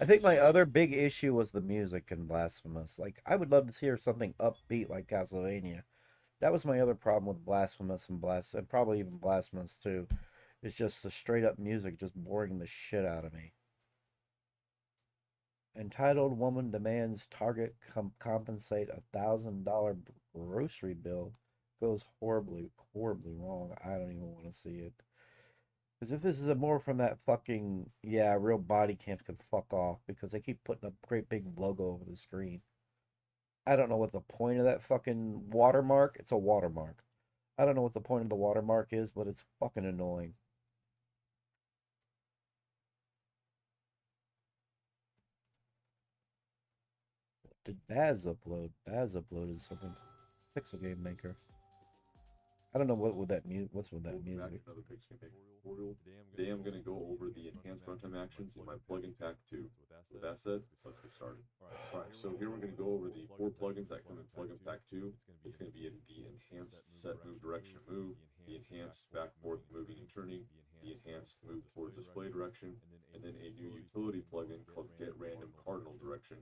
I think my other big issue was the music in Blasphemous. Like, I would love to hear something upbeat like Castlevania. That was my other problem with Blasphemous and probably even Blasphemous too. It's just the straight up music just boring the shit out of me. Entitled woman demands Target compensate $1,000 grocery bill. Goes horribly wrong. I don't even want to see it. Because if this is a more from that fucking, yeah, real body cams can fuck off because they keep putting a great big logo over the screen. I don't know what the point of that fucking watermark. It's a watermark. I don't know what the point of the watermark is, but it's fucking annoying. Did Baz upload? Baz uploaded something. Pixel Game Maker. I don't know what's with that music. Another Pixel Maker tutorial. Today I'm going to go over the enhanced runtime actions in my plugin pack 2. With that said, let's get started. Alright, so here we're going to go over the 4 plugins that come in plugin pack 2. It's going to be in the enhanced set move direction move, the enhanced back forth moving and turning, the enhanced move toward display direction, and then a new utility plugin called get random cardinal direction.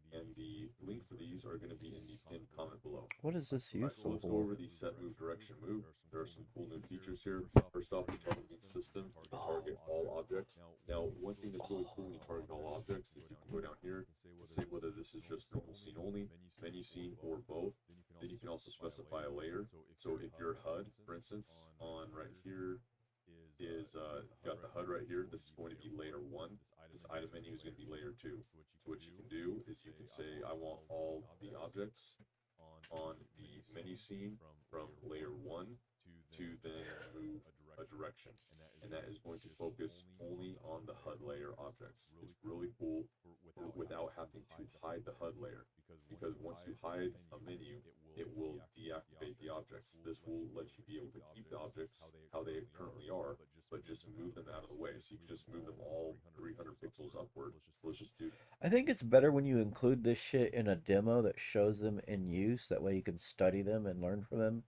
And the link for these are going to be in the pinned comment below. What is this So useful let's go for? over the set move direction move. There are some cool new features here. First off, the targeting system. You can target all objects. Now, one thing that's really cool when you target all objects is you can go down here and say whether this is just normal scene only, menu scene, or both. Then you can also specify a layer. So if your HUD, for instance, on right here is got the HUD right here, this is going to be layer 1. This item menu is going to be layer 2. So what you can do is you can say I want all the objects on the menu scene from layer 1 to then move a direction, and that is going to focus only on the HUD layer objects. It's really cool without having to hide the HUD layer, because once you hide a menu, it will deactivate the objects. This will let you be able to keep the objects how they currently are, but just move them out of the way. So you can just move them all 300 pixels upward. Let's just do. I think it's better when you include this shit in a demo that shows them in use. That way you can study them and learn from them.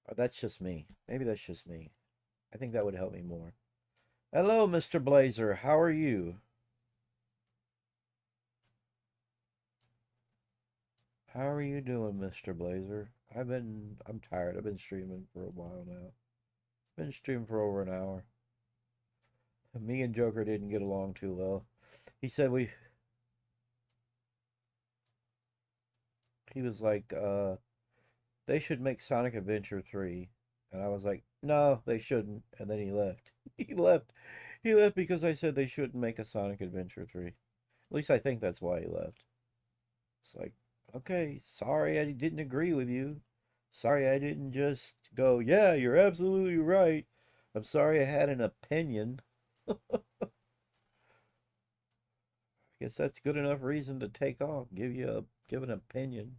Or that's just me. Maybe that's just me. I think that would help me more. Hello, Mr. Blazer. How are you? How are you doing, Mr. Blazer? I'm tired. I've been streaming for a while now. Been streaming for over an hour. Me and Joker didn't get along too well. He said he was like, they should make Sonic Adventure 3. And I was like, no, they shouldn't. And then he left. He left. He left because I said they shouldn't make a Sonic Adventure 3. At least I think that's why he left. It's like, okay, sorry I didn't agree with you. Sorry I didn't just go, yeah, you're absolutely right. I'm sorry I had an opinion. I guess that's good enough reason to take off. Give an opinion.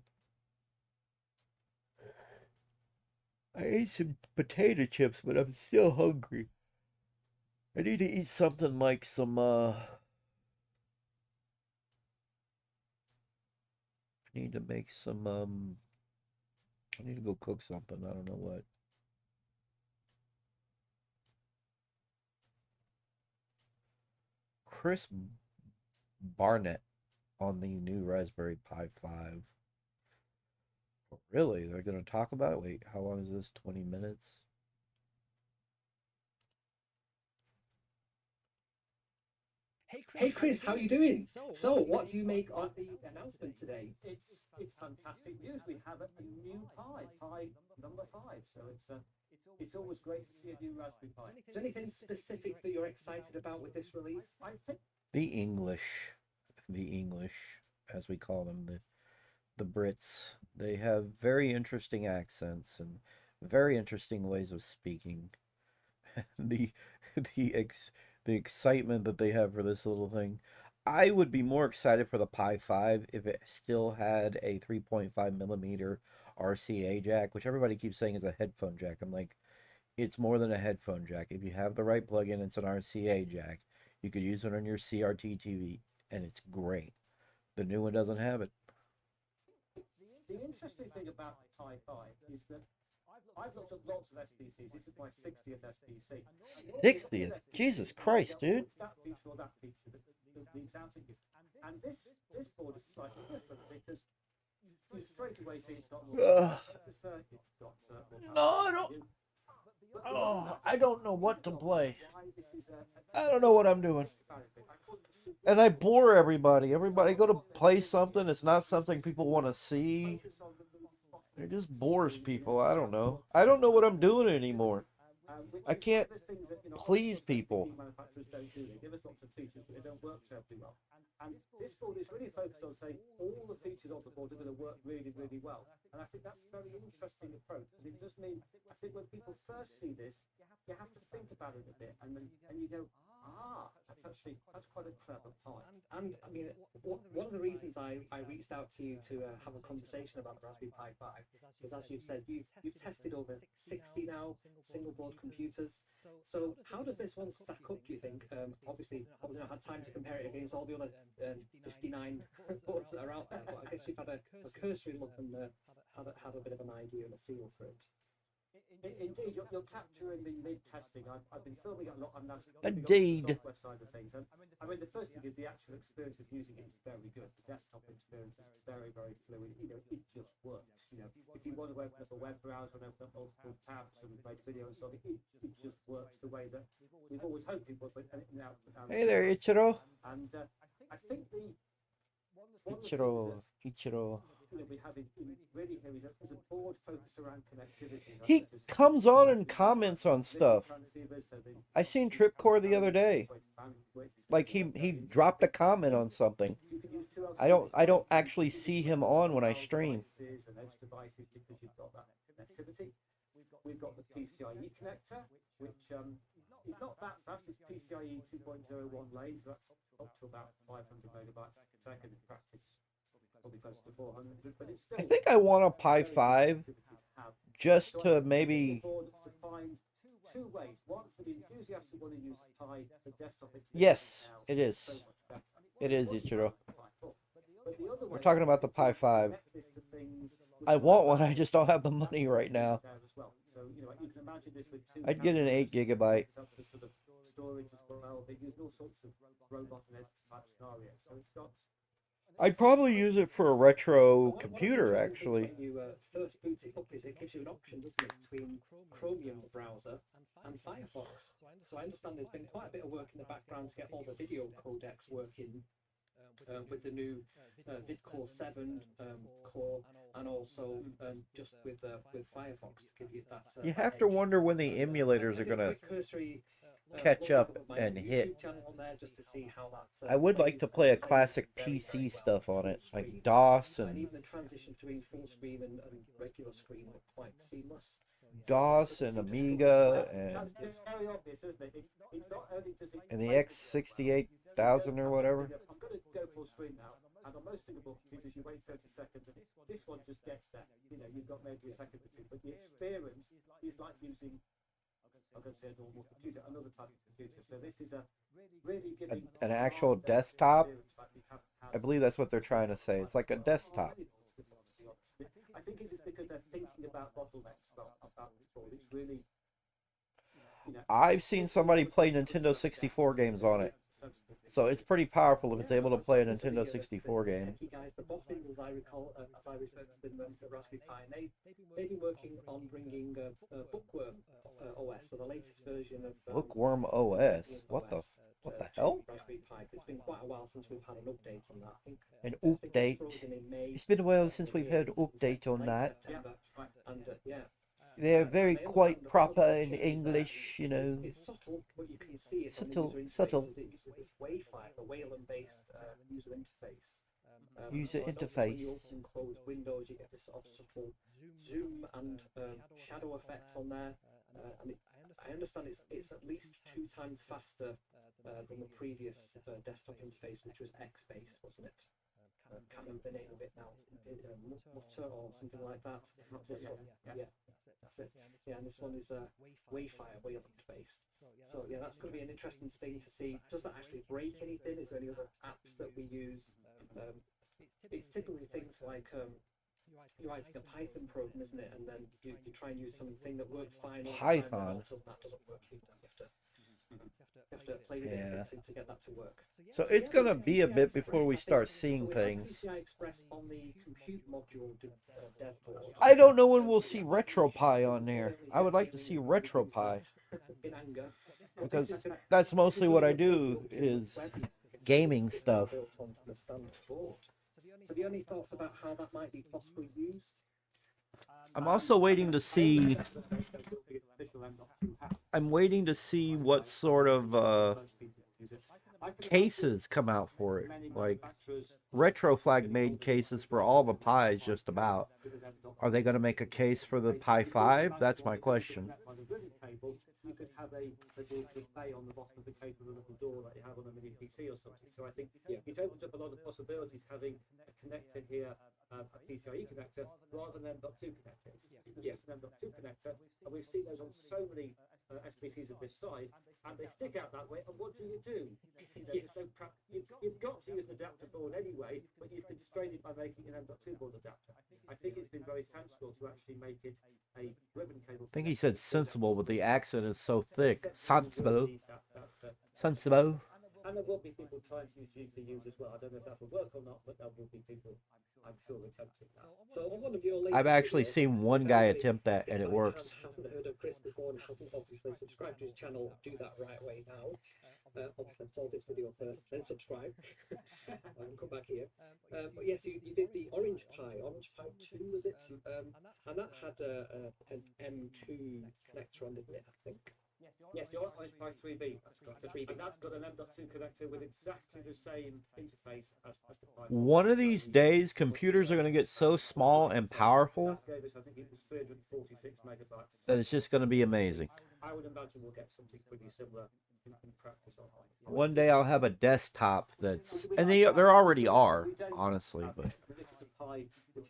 I ate some potato chips, but I'm still hungry. I need to eat something like some I need to make some I need to go cook something. I don't know what. Chris Barnett on the new Raspberry Pi 5. Oh, really? They're going to talk about it? Wait, how long is this? 20 minutes? Hey Chris, how are you doing? So, what do you make of the announcement today? It's fantastic news. We have a new Pi number 5. So it's always great to see a new Raspberry Pi. Is there anything specific that you're excited about with this release? I think The English, as we call them, the Brits, they have very interesting accents and very interesting ways of speaking. the the excitement that they have for this little thing. I would be more excited for the Pi 5 if it still had a 3.5 millimeter RCA jack, which everybody keeps saying is a headphone jack. I'm like, it's more than a headphone jack. If you have the right plug-in, it's an RCA jack. You could use it on your CRT TV, and it's great. The new one doesn't have it. The interesting thing about Pi 5 is that I've looked at lots of SPCs. This is my 60th SPC. 60th? Jesus Christ, dude. It's that feature or that feature that leads out at you. And this board is slightly different because you straight away see it's got more processor, it's got more No, I don't. Oh, I don't know what to play. I don't know what I'm doing. And I bore everybody. Everybody go to play something. It's not something people want to see. It just bores people. I don't know. I don't know what I'm doing anymore. I can't please people. Manufacturers don't do. They give us lots of features, but they don't work terribly well. And this board is really focused on saying all the features of the board are going to work really, really well. And I think that's a very interesting approach. And it does mean, I think when people first see this, you have to think about it a bit, and you go, that's quite a clever point. And I mean, one of the reasons I reached out to you to have a conversation about the Raspberry Pi 5 is, as you've said, you've tested over 60 now single board computers. So how does this one stack up, do you think? Obviously, I haven't had time to compare it against all the other 59 boards that are out there, but I guess you've had a cursory look and had a bit of an idea and a feel for it. Indeed, you're capturing the mid-testing. I've been filming it a lot on that. Indeed. The software side of things. And I mean, the first thing is the actual experience of using it is very good. The desktop experience is very, very fluid. You know, it just works. You know, if you want to open up a web browser and open up multiple tabs and make video and so on, it just works the way that we've always hoped it would. Hey there, Ichiro. And I think Ichiro. we have really here is a board focused around connectivity. He comes on and comments on stuff. I seen Tripcore the other day. Like he dropped a comment on something. I don't actually see him on when I stream. We've got the PCIe connector, which is not that fast. It's PCIe 2.01 lanes. That's up to about 500 megabytes per second in practice. Probably close to 400, but it's still. I think I want a Pi 5 just to maybe. To find two ways. One for the enthusiasts who want to use Pi for desktop. Yes, it is. It is, Ichiro. We're talking about the Pi 5. I want one. I just don't have the money right now. So you know, you can imagine this with two. I'd get an 8 gigabyte. Sort of storage as well. They use all sorts of robot and edge type scenarios. So it's got. I'd probably use it for a retro computer, actually. When you first boot it up, it gives you an option, doesn't it, between Chromium browser and Firefox. So I understand there's been quite a bit of work in the background to get all the video codecs working with the new VidCore 7 core, and also just with Firefox to give you that. You have to wonder when the emulators are gonna catch up and hit. I would like to play a classic PC stuff on it, like DOS and even the transition between full screen and regular screen look quite seamless. DOS and Amiga and the X68000 or whatever. I'm going to go full screen now. And on most single board computers, you wait 30 seconds, and this one just gets there. You know, you've got maybe a second or two, but the experience is like using. I'm going to say a normal computer, another type of computer. So this is a really giving an actual desktop. I believe that's what they're trying to say. It's like a desktop. I think it is because they're thinking about bottlenecks about this board. It's really. You know, I've seen somebody play Nintendo 64 games on it, so it's pretty powerful if it's able to play a Nintendo 64 game. The boffins, as I recall, as I refer to them as Raspberry Pi, and they've been working on bringing Bookworm OS, so the latest version of Bookworm OS. What the hell? Raspberry Pi. It's been quite a while since we've had an update on that. I think an update. It's been a while since we've had an update on that. And yeah. They're very quite proper in English, you know. It's subtle, but you can see it. Subtle. It uses this Wayfire, the Wayland-based user interface. User so interface. When you open and close windows, you get this sort of subtle zoom and shadow effect on there. I understand it's at least 2 times faster than the previous desktop interface, which was X based, wasn't it? Can't remember the name of it now. Mutter or something like that. This one, yeah, that's it. Yeah, and this one is Wayfire, Wayland based. So yeah, that's going to be an interesting thing to see. Does that actually break anything? Is there any other apps that we use? It's typically things like you're writing a Python program, isn't it? And then you try and use something that works fine. Python. So that doesn't work. You have to play with it to get that to work. So it's going to be a bit before we start seeing things. PCI Express on the compute module dev board. I don't know when we'll see RetroPie on there. I would like to see RetroPie. In anger. Because that's mostly what I do is gaming stuff. Built onto the standard board. So have you any thoughts about how that might be possibly used? I'm also waiting to see. I'm waiting to see what sort of cases come out for it. Like Retroflag made cases for all the Pis, just about. Are they going to make a case for the Pi 5? That's my question. You could have the play on the bottom of the cable, the little door that you have on a mini PC or something. So I think it opens up a lot of possibilities having a connector here, a PCIe connector, rather than M.2 connector. It's an M.2 connector, and we've seen those on so many SBCs of this size, and they stick out that way. And what do? You've got to use an adapter board anyway, but you've constrained it by making an M.2 board adapter. I think it's been very sensible to actually make it a ribbon cable. I think he said sensible, but the accent is so thick. Sensible. Sensible. And there will be people trying to use GPUs as well. I don't know if that will work or not, but there will be people, I'm sure, attempting that. So on one of your latest I've actually videos, seen one guy attempt that, and it works. Hasn't heard of Chris before and hasn't obviously subscribed to his channel. Do that right away now. Obviously, let's pause this video first, then subscribe. And come back here. But yes, you did the Orange Pi 2, was it? And that had an M.2 connector on, didn't it? I think. Yes, the Orange Pi 3B. And that's got an M.2 connector with exactly the same interface as the Pi 4. One of these days, computers are going to get so small and powerful That gave us, I think it was 346 megabytes. that it's just going to be amazing. I would imagine we'll get something pretty similar in practice on it. One day I'll have a desktop that's, and there already are, honestly, but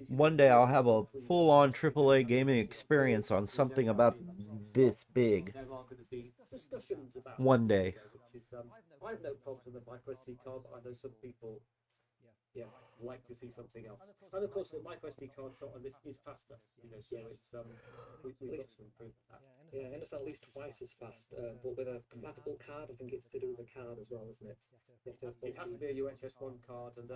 one day I'll have a full-on AAA gaming experience on something about this big. There are going to be discussions about One day. which is, I have no problem with micro SD card, but I know some people like to see something else. And of course, the micro SD card sort of is faster, so it's we've got to improve that. Yeah, I understand at least twice as fast, but with a compatible card, I think it's to do with the card as well, isn't it? It has to be a UHS 1 card, and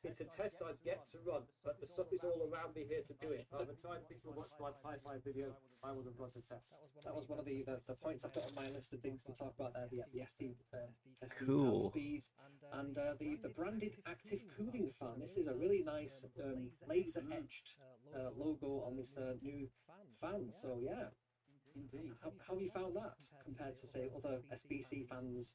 it's a test I've yet to run, but the stuff is all around me here to do it. By the time people watch my Pi video, I would have run the test. That was one of the points I've got on my list of things to talk about there, the SD Cool. speed, and the branded active cooling fan. This is a really nice laser etched logo on this new fan. So yeah, indeed. How have you found that compared to say other SBC fans?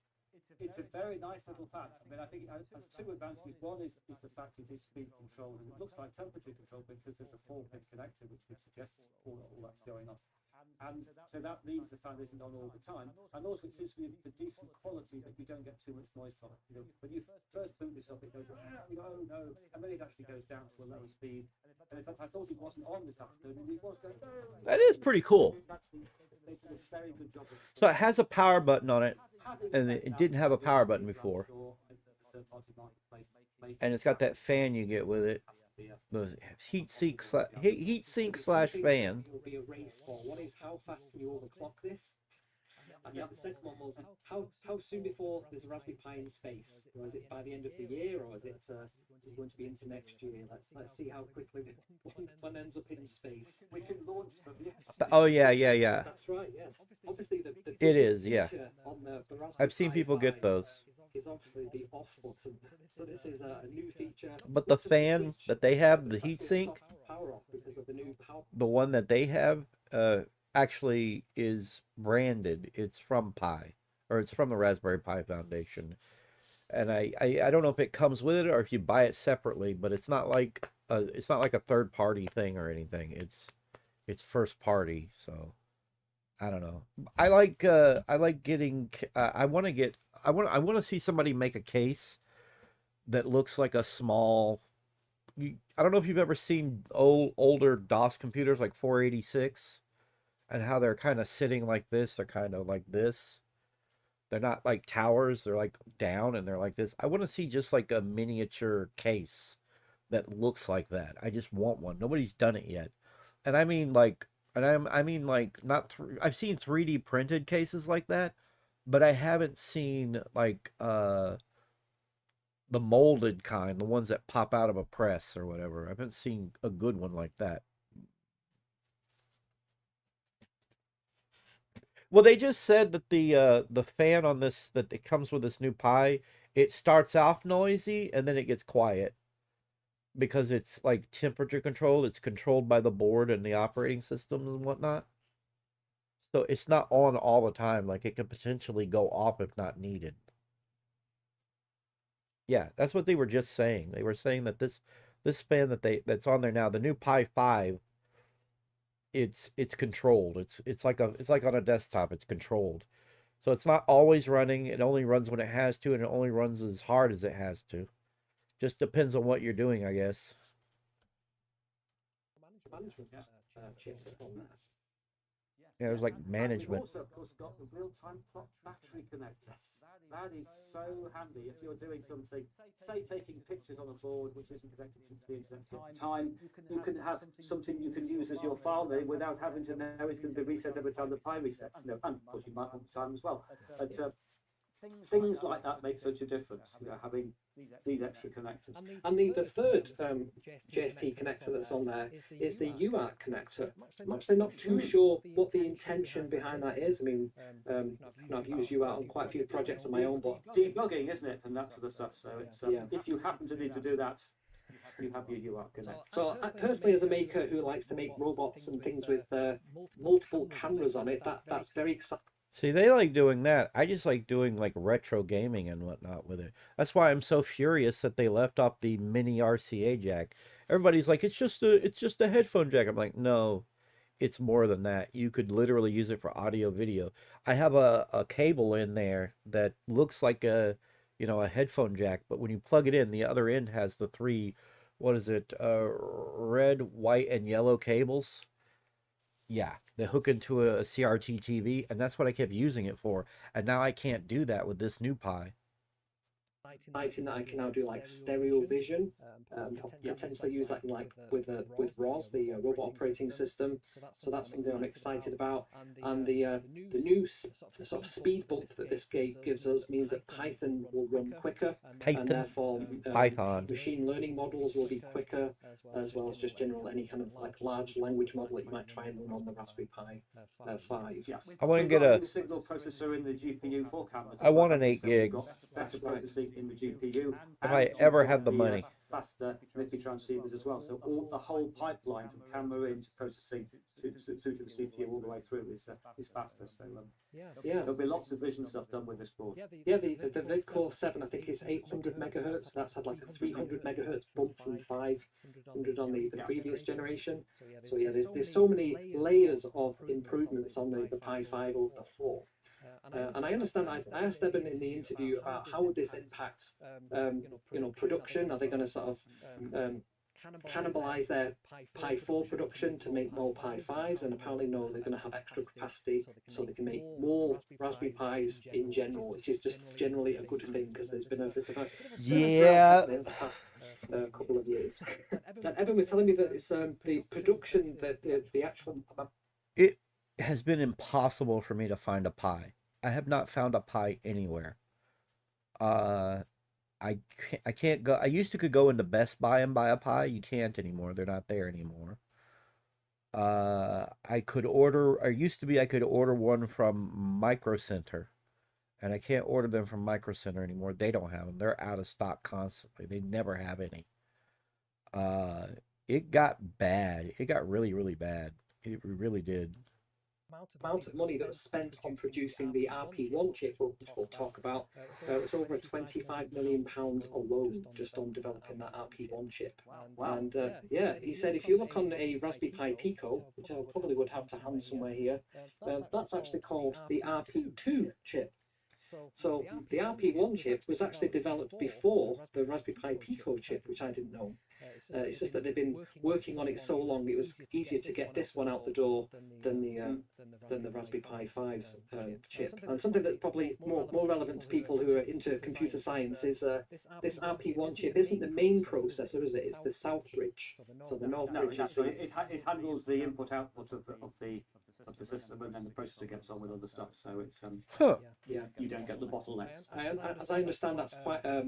It's a very nice little fan. I mean, I think it has two advantages. One is the fact it is speed controlled, and it looks like temperature controlled because there's a 4-pin connector, which would suggest all that's going on. And so that means the fan isn't on all the time. And also it seems to be the decent quality that you don't get too much noise from it. When you first boot this up, it goes, you go, oh no, and then it actually goes down to a lower speed. And in fact, I thought it wasn't on this afternoon, and it was going, oh. That is pretty cool. They did a very good job of So it has a power button on it, and it didn't have a power button before. And it's got that fan you get with it. The heat sink slash fan. Will be a race for. One is how fast can you overclock this? And the second one was how soon before there's a Raspberry Pi in space? Or is it by the end of the year, or is it going to be into next year? Let's see how quickly one ends up in space. We can launch from Oh yeah. That's right. Yes. Obviously, It is, yeah. On the Raspberry I've seen Pi people get 5 those. is obviously the off button. So this is a new feature. But the fan that they have, the heatsink, Power off because of the new power. the one that they have, actually is branded. It's from Pi, or it's from the Raspberry Pi Foundation. And I don't know if it comes with it or if you buy it separately, but it's not like a third party thing or anything. It's first party, so I don't know. I like getting I want to get I want to see somebody make a case that looks like a small I don't know if you've ever seen older DOS computers like 486 and how they're kind of sitting like this, they're kind of like this. They're not like towers, they're like down and they're like this. I want to see just like a miniature case that looks like that. I just want one. Nobody's done it yet. And I mean like I mean like not I've seen 3D printed cases like that, but I haven't seen like the molded kind, the ones that pop out of a press or whatever. I haven't seen a good one like that. Well, they just said that the fan on this that it comes with this new Pi, it starts off noisy and then it gets quiet because it's like temperature controlled. It's controlled by the board and the operating systems and whatnot. So it's not on all the time. Like it could potentially go off if not needed. Yeah, that's what they were just saying. They were saying that this fan that's on there now, the new Pi 5, it's controlled. It's like on a desktop, it's controlled. So it's not always running. It only runs when it has to, and it only runs as hard as it has to. Just depends on what you're doing, I guess. Management chip on that. Yeah, there's like We've management. also, of course, got the real-time clock battery connector. That is so handy if you're doing something, say taking pictures on a board which isn't connected to the internet at the time. You can have something you can use as your file name without having to know it's going to be reset every time the Pi resets. You know, and of course you might want time as well. But things like that make such a difference. You know, having these extra connectors. And the third JST connector that's on there is the UART connector. I'm actually not too sure what the intention behind that is. I mean, I've used UART on quite a few projects on my own, but debugging, isn't it, and that sort of stuff. So it's if you happen to need to do that, you have your UART connector. So I personally, as a maker who likes to make robots and things with multiple cameras on it, that's very exciting. See, they like doing that. I just like doing like retro gaming and whatnot with it. That's why I'm so furious that they left off the mini RCA jack. Everybody's like, it's just a headphone jack. I'm like, no, it's more than that. You could literally use it for audio video. I have a cable in there that looks like a headphone jack, but when you plug it in, the other end has the three, what is it, red, white, and yellow cables. Yeah, they hook into a CRT TV, and that's what I kept using it for. And now I can't do that with this new Pi. Exciting that I can now do like stereo vision, potentially use that like with ROS, the robot operating system. So that's something I'm excited about. And the new sort of speed bump that this gate gives us means that Python will run quicker, and therefore Python machine learning models will be quicker, as well as just general any kind of like large language model that you might try and run on the Raspberry Pi 5. Yeah, I want to get a signal processor in the GPU for cameras. I want an 8 gig. Better processing in the GPU. If I ever have the money. Faster MIPI transceivers as well. So the whole pipeline from camera into processing through to the CPU all the way through is faster. So there'll be lots of vision stuff done with this board. Yeah, the VidCore 7 I think is 800 megahertz. That's had like a 300 megahertz bump from 500 on the previous generation. So yeah, there's so many layers of improvements on the Pi 5 over the 4. And I understand. I asked Eben in the interview about how would this impact, production. Are they going to sort of cannibalize their Pi 4 production to make more Pi 5s? And apparently, no, they're going to have extra capacity so they can make more Raspberry Pis in general, which is just generally a good thing because there's been a bit of a drought in the past couple of years. But Eben was telling me that it's the production that the actual. It has been impossible for me to find a Pi. I have not found a Pi anywhere. I can't go. I used to could go into Best Buy and buy a Pi. You can't anymore. They're not there anymore. I could order. Or used to be I could order one from Micro Center, and I can't order them from Micro Center anymore. They don't have them. They're out of stock constantly. They never have any. It got bad. It got really, really bad. It really did. amount of money that was spent on producing the RP1 chip we'll talk about, it was over £25 million alone just on developing that RP1 chip. And yeah, he said if you look on a Raspberry Pi Pico, which I probably would have to hand somewhere here, that's actually called the RP2 chip. So the RP1 chip was actually developed before the Raspberry Pi Pico chip, which I didn't know. It's just that they've been working on it so long, it was easier to get this one out the door than the Raspberry Pi 5's chip. And something that's probably more relevant to people who are into computer science is this RP1 chip isn't the main processor, is it? It's the Southbridge. So the Northbridge is it handles the input-output of the system, and then the processor gets on with other stuff. So it's yeah, you don't get the bottlenecks. As I understand, that's quite a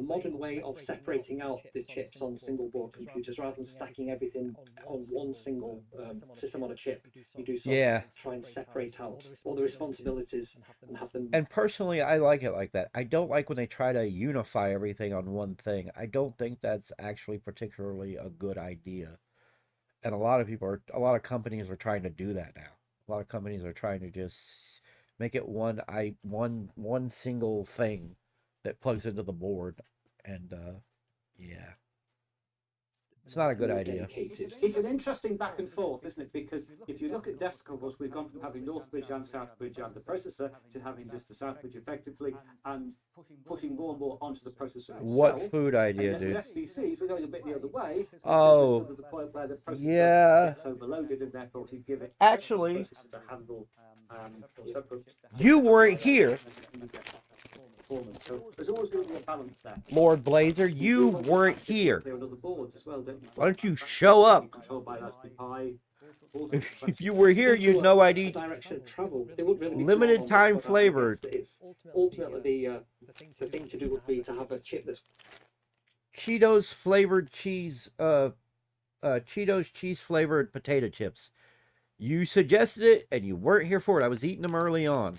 modern way of separating out the chips on single board computers rather than stacking everything on one single system on a chip. You do sort of try and separate out all the responsibilities and have them. And personally, I like it like that. I don't like when they try to unify everything on one thing. I don't think that's actually particularly a good idea. And a lot of companies are trying to do that now. A lot of companies are trying to just make it one single thing that plugs into the board, and yeah, it's not a good idea. It's an interesting back and forth, isn't it? Because if you look at desktop, of course, we've gone from having Northbridge and Southbridge and the processor to having just a Southbridge effectively, and pushing more and more onto the processor itself. What food idea, dude? With SBCs, we're going a bit the other way. Oh, to the point where the processor gets overloaded, and therefore if you give it actually, processor to handle you weren't here. So there's always going to be a balance there. Lord Blazer, you weren't here. As well, don't you? Why don't you show up? Controlled by Raspberry Pi. If you were here, you'd know I'd eat direction of travel. They would really limited time flavored. It's ultimately the thing to do would be to have a chip that's Cheetos flavored cheese, Cheetos cheese flavored potato chips. You suggested it, and you weren't here for it. I was eating them early on.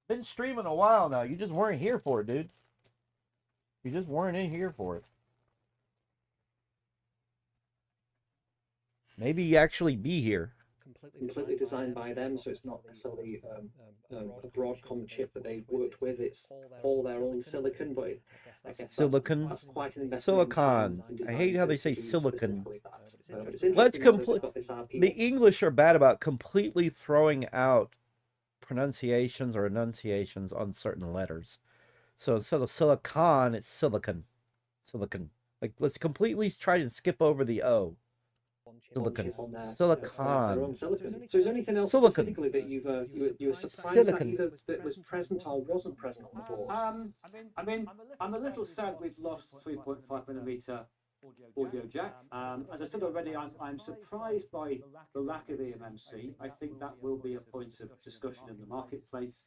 Been streaming a while now. You just weren't here for it, dude. You just weren't in here for it. Maybe you actually be here. Completely designed by them, so it's not necessarily a Broadcom chip that they worked with. It's all their own silicon, but I guess silicon. That's quite an investment. Silicon. I hate how they say silicon. Let's complete. The English are bad about completely throwing out pronunciations or enunciations on certain letters. So instead of silicon, it's silicon. Silicon. Like, let's completely try to skip over the O. Silicon. Silicon. So is there anything else specifically that you were surprised that either that was present or wasn't present on the board? I mean, I'm a little sad we've lost 3.5mm audio jack. As I said already, I'm surprised by the lack of eMMC. I think that will be a point of discussion in the marketplace.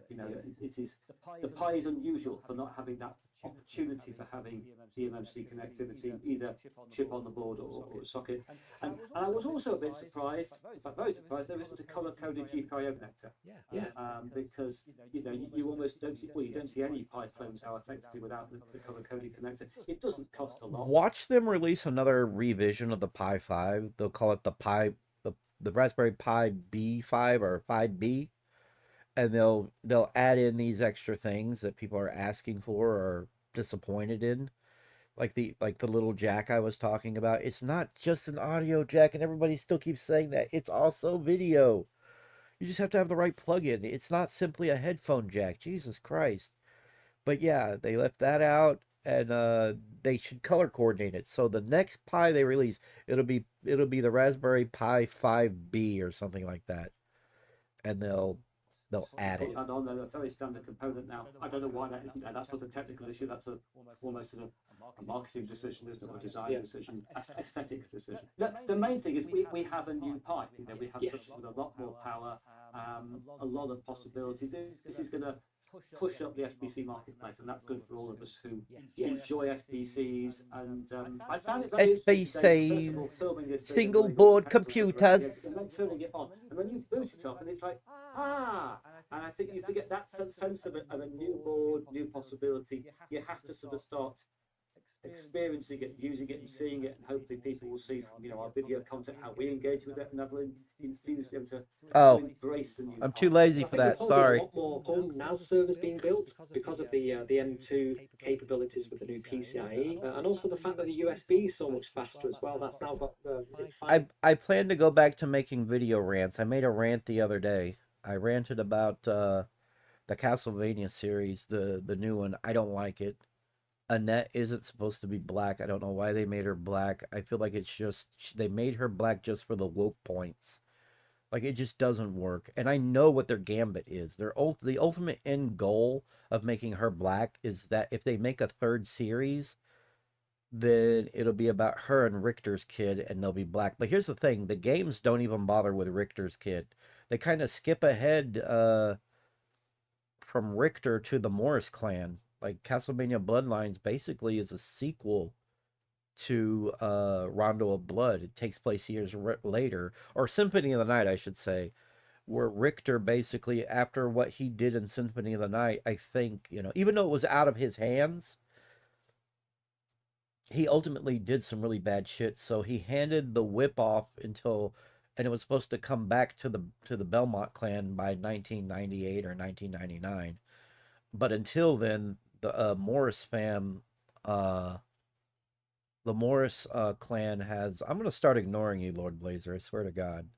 You know, it is the Pi is unusual for not having that opportunity for having eMMC connectivity, either chip on the board or socket. And I was also a bit surprised, in fact very surprised, there isn't a color-coded GPIO connector. Because you almost don't see, well, you don't see any Pi clones now effectively without the color-coded connector. It doesn't cost a lot. Watch them release another revision of the Pi 5. They'll call it the Raspberry Pi B5 or 5B. And they'll add in these extra things that people are asking for or disappointed in, like the little jack I was talking about. It's not just an audio jack, and everybody still keeps saying that. It's also video. You just have to have the right plug-in. It's not simply a headphone jack. Jesus Christ! But yeah, they left that out, and they should color coordinate it. So the next Pi they release, it'll be the Raspberry Pi 5B or something like that, and they'll add it. Add on a very standard component now. I don't know why that isn't there. That's not a technical issue. That's almost a marketing decision, isn't it? Or a design decision, aesthetics decision. The main thing is we have a new Pi. We have something with a lot more power, a lot of possibilities. This is going to push up the SBC marketplace, and that's good for all of us who enjoy SBCs. And I found it very SBCs, single board computers. And then turning it on, and when you boot it up, and it's like, and I think you forget that sense of a new board, new possibility. You have to sort of start experiencing it, using it, and seeing it, and hopefully people will see from our video content how we engage with it, and have an enthusiasm to embrace the new. I'm too lazy for that. Sorry. A lot more home NAS servers being built because of the M2 capabilities with the new PCIe, and also the fact that the USB is so much faster as well. That's now got is it 5? I plan to go back to making video rants. I made a rant the other day. I ranted about the Castlevania series, the new one. I don't like it. Annette isn't supposed to be black. I don't know why they made her black. I feel like it's just they made her black just for the woke points. Like, it just doesn't work. And I know what their gambit is. The ultimate end goal of making her black is that if they make a third series, then it'll be about her and Richter's kid, and they'll be black. But here's the thing. The games don't even bother with Richter's kid. They kind of skip ahead from Richter to the Morris clan. Like, Castlevania Bloodlines basically is a sequel to Rondo of Blood. It takes place years later, or Symphony of the Night, I should say, where Richter basically, after what he did in Symphony of the Night, I think, even though it was out of his hands, he ultimately did some really bad shit. So he handed the whip off and it was supposed to come back to the Belmont clan by 1998 or 1999. But until then, the Morris fam, the Morris clan has... I'm going to start ignoring you, Lord Blazer. I swear to God.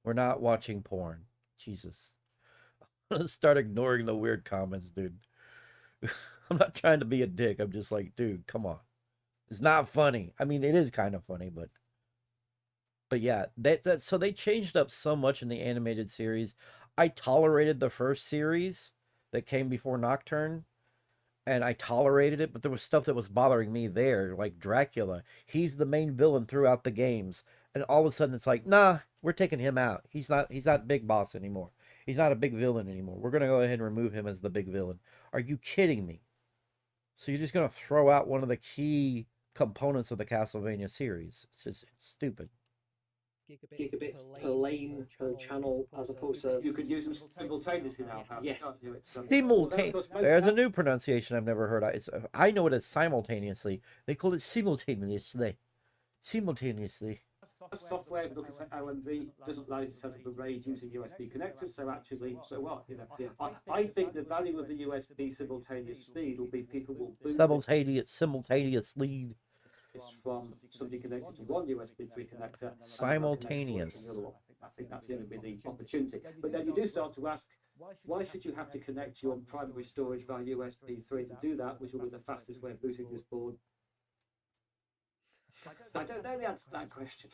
We're not watching porn. Jesus. I'm going to start ignoring the weird comments, dude. I'm not trying to be a dick. I'm just like, dude, come on. It's not funny. I mean, it is kind of funny, but yeah, so they changed up so much in the animated series. I tolerated the first series that came before Nocturne, and I tolerated it, but there was stuff that was bothering me there, like Dracula. He's the main villain throughout the games, and all of a sudden it's like, nah, we're taking him out. He's not big boss anymore. He's not a big villain anymore. We're going to go ahead and remove him as the big villain. Are you kidding me? So you're just going to throw out one of the key components of the Castlevania series? It's stupid. Gigabits per lane per channel, as opposed to you could use them simultaneously now. Yes, simultaneously. There's a new pronunciation I've never heard of. I know it as simultaneously. They call it simultaneously. Simultaneously. Software, if you look at OMV, doesn't allow you to set up a RAID using USB connectors. So actually, so what? I think the value of the USB simultaneous speed will be people will boot simultaneous lead. It's from somebody connected to one USB 3 connector. Simultaneous. I think that's going to be the opportunity. But then you do start to ask, why should you have to connect your primary storage via USB 3 to do that, which will be the fastest way of booting this board? I don't know the answer to that question.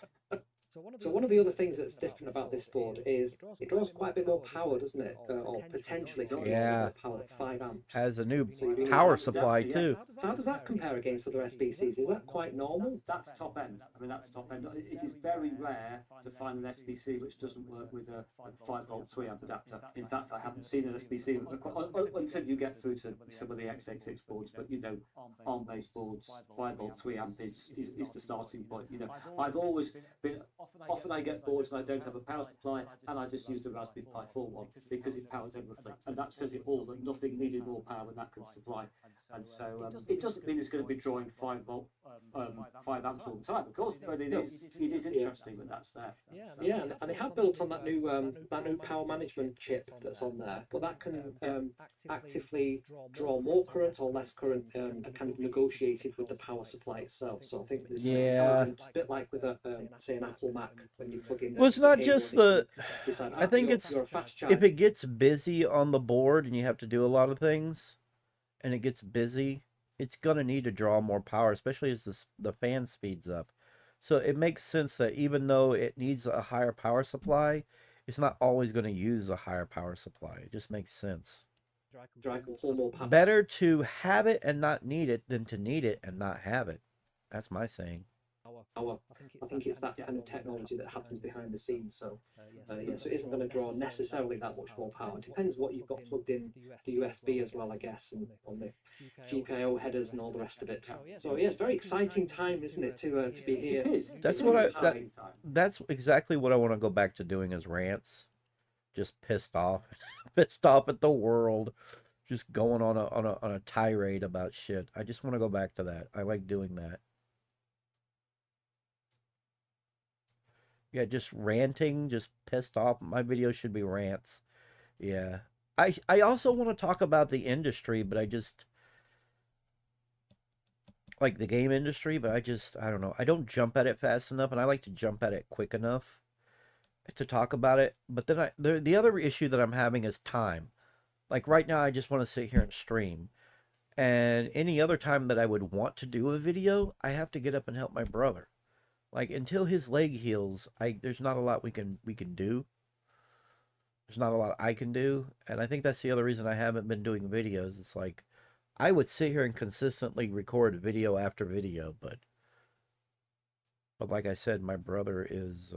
So one of the other things that's different about this board is it draws quite a bit more power, doesn't it? Or potentially more power, 5 amps. Has a new power supply too. So how does that compare against other SBCs? Is that quite normal? That's top end. I mean, that's top end. It is very rare to find an SBC which doesn't work with a 5-volt 3-amp adapter. In fact, I haven't seen an SBC until you get through to some of the x86 boards. But ARM-based boards, 5-volt 3-amp is the starting point. I've always been... Often I get boards and I don't have a power supply, and I just use the Raspberry Pi 4 one because it powers everything, and that says it all, that nothing needed more power than that could supply. And so it doesn't mean it's going to be drawing 5-volt 5 amps all the time, of course, but it is interesting that that's there. Yeah, and they have built on that new power management chip that's on there, but that can actively draw more current or less current, kind of negotiated with the power supply itself. So I think there's intelligent, a bit like with a say an Apple Mac when you plug in. Well, it's not just the. I think it's you're a fast if it gets busy on the board and you have to do a lot of things, and it gets busy, it's gonna need to draw more power, especially as the fan speeds up. So it makes sense that even though it needs a higher power supply, it's not always going to use a higher power supply. It just makes sense. Pull more power. Better to have it and not need it than to need it and not have it. That's my saying. I think it's that kind of technology that happens behind the scenes. So so it isn't going to draw necessarily that much more power. It depends what you've got plugged in the USB as well, I guess, and on the GPIO headers and all the rest of it. So yeah, it's a very exciting time, isn't it, to be here? It is. That's that's exactly what I want to go back to doing is rants. Just pissed off at the world. just going on a tirade about shit. I just want to go back to that. I like doing that. Yeah, just ranting, just pissed off. My videos should be rants. Yeah. I also want to talk about the industry, but I just like the game industry, but I don't know. I don't jump at it fast enough, and I like to jump at it quick enough to talk about it. But then the other issue that I'm having is time. Like right now, I just want to sit here and stream. And any other time that I would want to do a video, I have to get up and help my brother. Like until his leg heals, there's not a lot we can do. There's not a lot I can do, and I think that's the other reason I haven't been doing videos. It's like I would sit here and consistently record video after video, but like I said, my brother is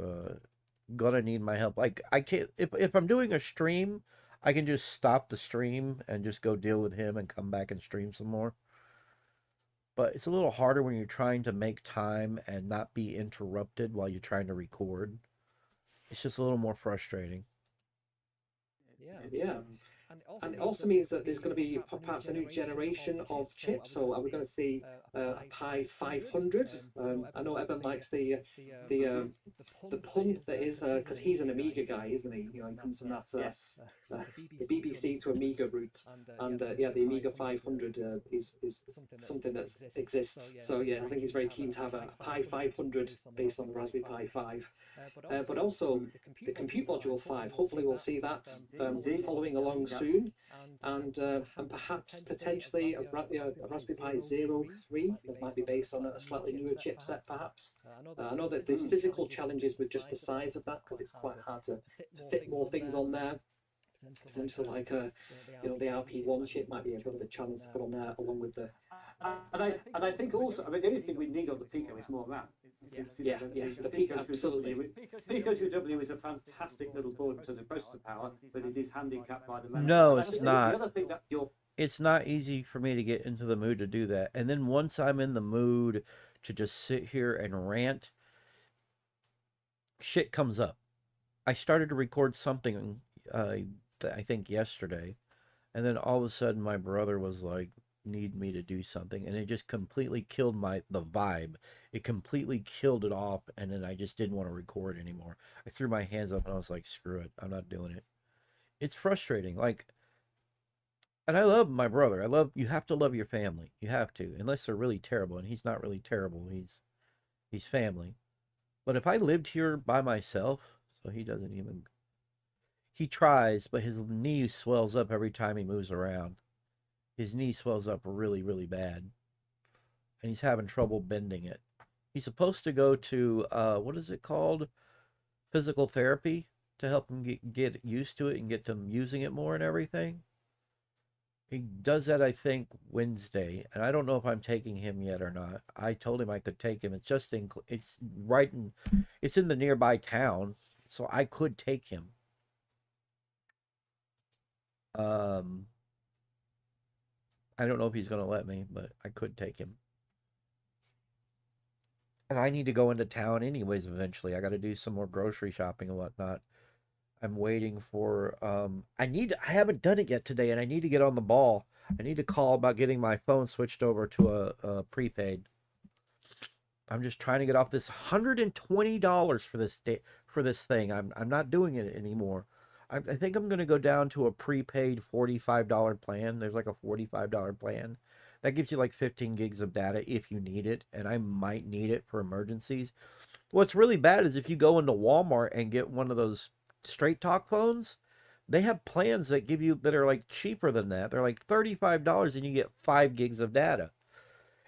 gonna need my help. Like I can't if I'm doing a stream, I can just stop the stream and just go deal with him and come back and stream some more. But it's a little harder when you're trying to make time and not be interrupted while you're trying to record. It's just a little more frustrating. Yeah. And it also means that there's going to be perhaps a new generation of chips. So are we going to see a Pi 500? I know Eben likes the pun that is because he's an Amiga guy, isn't he? You know, he comes from that the BBC to Amiga route, and yeah, the Amiga 500 is something that exists. So yeah, I think he's very keen to have a Pi 500 based on the Raspberry Pi 5. But also the Compute Module 5. Hopefully, we'll see that following along soon, and perhaps potentially a Raspberry Pi 03 that might be based on a slightly newer chipset. Perhaps I know that there's physical challenges with just the size of that because it's quite hard to fit more things on there. Potentially like the RP1 chip might be a bit of a challenge to put on there along with the. And I think also, I mean, the only thing we need on the Pico is more RAM. Yes, the Pico, absolutely. Pico 2W is a fantastic little board in terms of processor power, but it is handicapped by the memory. No, it's not. The other thing that it's not easy for me to get into the mood to do that. And then once I'm in the mood to just sit here and rant, shit comes up. I started to record something, I think yesterday, and then all of a sudden my brother was like, need me to do something, and it just completely killed the vibe. It completely killed it off, and then I just didn't want to record anymore. I threw my hands up and I was like, screw it, I'm not doing it. It's frustrating, like, and I love my brother. You have to love your family. You have to, unless they're really terrible, and he's not really terrible. He's family. But if I lived here by myself, so he doesn't even, he tries, but his knee swells up every time he moves around. His knee swells up really, really bad. And he's having trouble bending it. He's supposed to go to, what is it called? Physical therapy to help him get used to it and get them using it more and everything. He does that, I think, Wednesday. And I don't know if I'm taking him yet or not. I told him I could take him. It's in the nearby town. So I could take him. I don't know if he's going to let me, but I could take him. And I need to go into town anyways eventually. I got to do some more grocery shopping and whatnot. I'm waiting for, I haven't done it yet today, and I need to get on the ball. I need to call about getting my phone switched over to a prepaid. I'm just trying to get off this $120 for this thing. I'm not doing it anymore. I think I'm going to go down to a prepaid $45 plan. There's like a $45 plan. That gives you like 15 gigs of data if you need it, and I might need it for emergencies. What's really bad is if you go into Walmart and get one of those Straight Talk phones, they have plans that are like cheaper than that. They're like $35 and you get 5 gigs of data.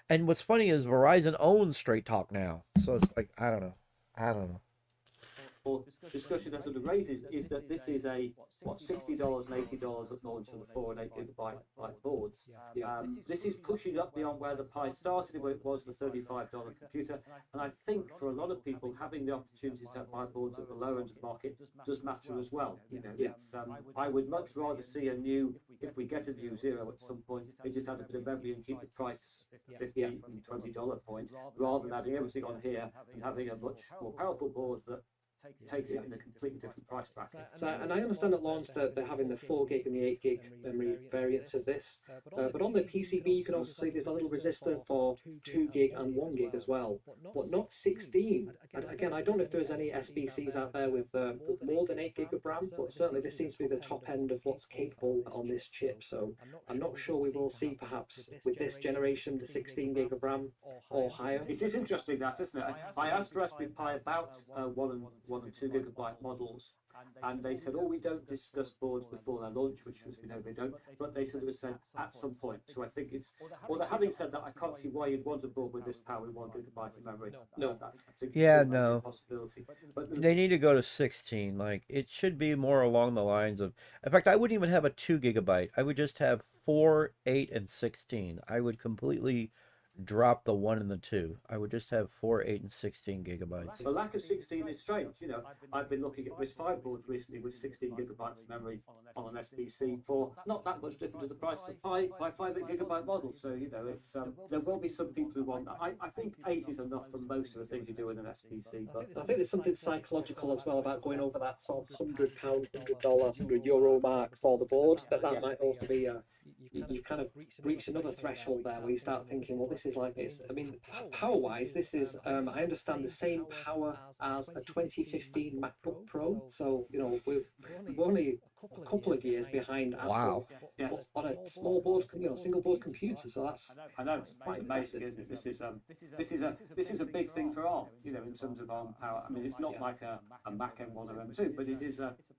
And what's funny is Verizon owns Straight Talk now. So it's like, I don't know. Or discussion that sort of raises is that this is a $60 and $80 at launch for the 4 and 8 gigabyte boards. This is pushing up beyond where the Pi started, where it was the $35 computer. And I think for a lot of people, having the opportunities to buy boards at the lower end of the market does matter as well. You know, it's I would much rather see a new, if we get a new Zero at some point, they just add a bit of memory and keep the price $50 and $20 point, rather than adding everything on here and having a much more powerful board that takes it in a completely different price bracket. So, and I understand at launch that they're having the 4 gig and the 8 gig memory variants of this, but on the PCB you can also see there's a little resistor for 2 gig and 1 gig as well, but not 16. And again, I don't know if there's any SBCs out there with more than 8 gig of RAM, but certainly this seems to be the top end of what's capable on this chip. So I'm not sure we will see perhaps with this generation the 16 gig of RAM or higher. It is interesting that, isn't it? I asked Raspberry Pi about 1 and 2 gigabyte models, and they said, oh, we don't discuss boards before their launch, which was, we know they don't, but they sort of said at some point. So I think it's, although having said that, I can't see why you'd want a board with this power with 1 gigabyte of memory. No. I think Yeah, it's no. a possibility. But They need to go to 16. Like, it should be more along the lines of, in fact, I wouldn't even have a 2 gigabyte. I would just have 4, 8, and 16. I would completely drop the 1 and the 2. I would just have 4, 8, and 16 gigabytes. the lack of 16 is strange. You know, I've been looking at RISC-V boards recently with 16 gigabytes of memory on an SBC for not that much different to the price of Pi by 5 gigabyte model. So, you know, it's there will be some people who want that. I think 8 is enough for most of the things you do in an SBC. But I think there's something psychological as well about going over that sort of £100, $100, €100 mark for the board. That might also be you kind of reach another threshold there where you start thinking, well, this is like this. I mean, power-wise, this is I understand the same power as a 2015 MacBook Pro. So you know we're only a couple of years behind Apple. Wow. yes, On a small board, single board computer. So that's I know it's quite amazing, isn't it? This is a big thing for ARM. You know, in terms of ARM power. I mean, it's not like a Mac M1 or M2, but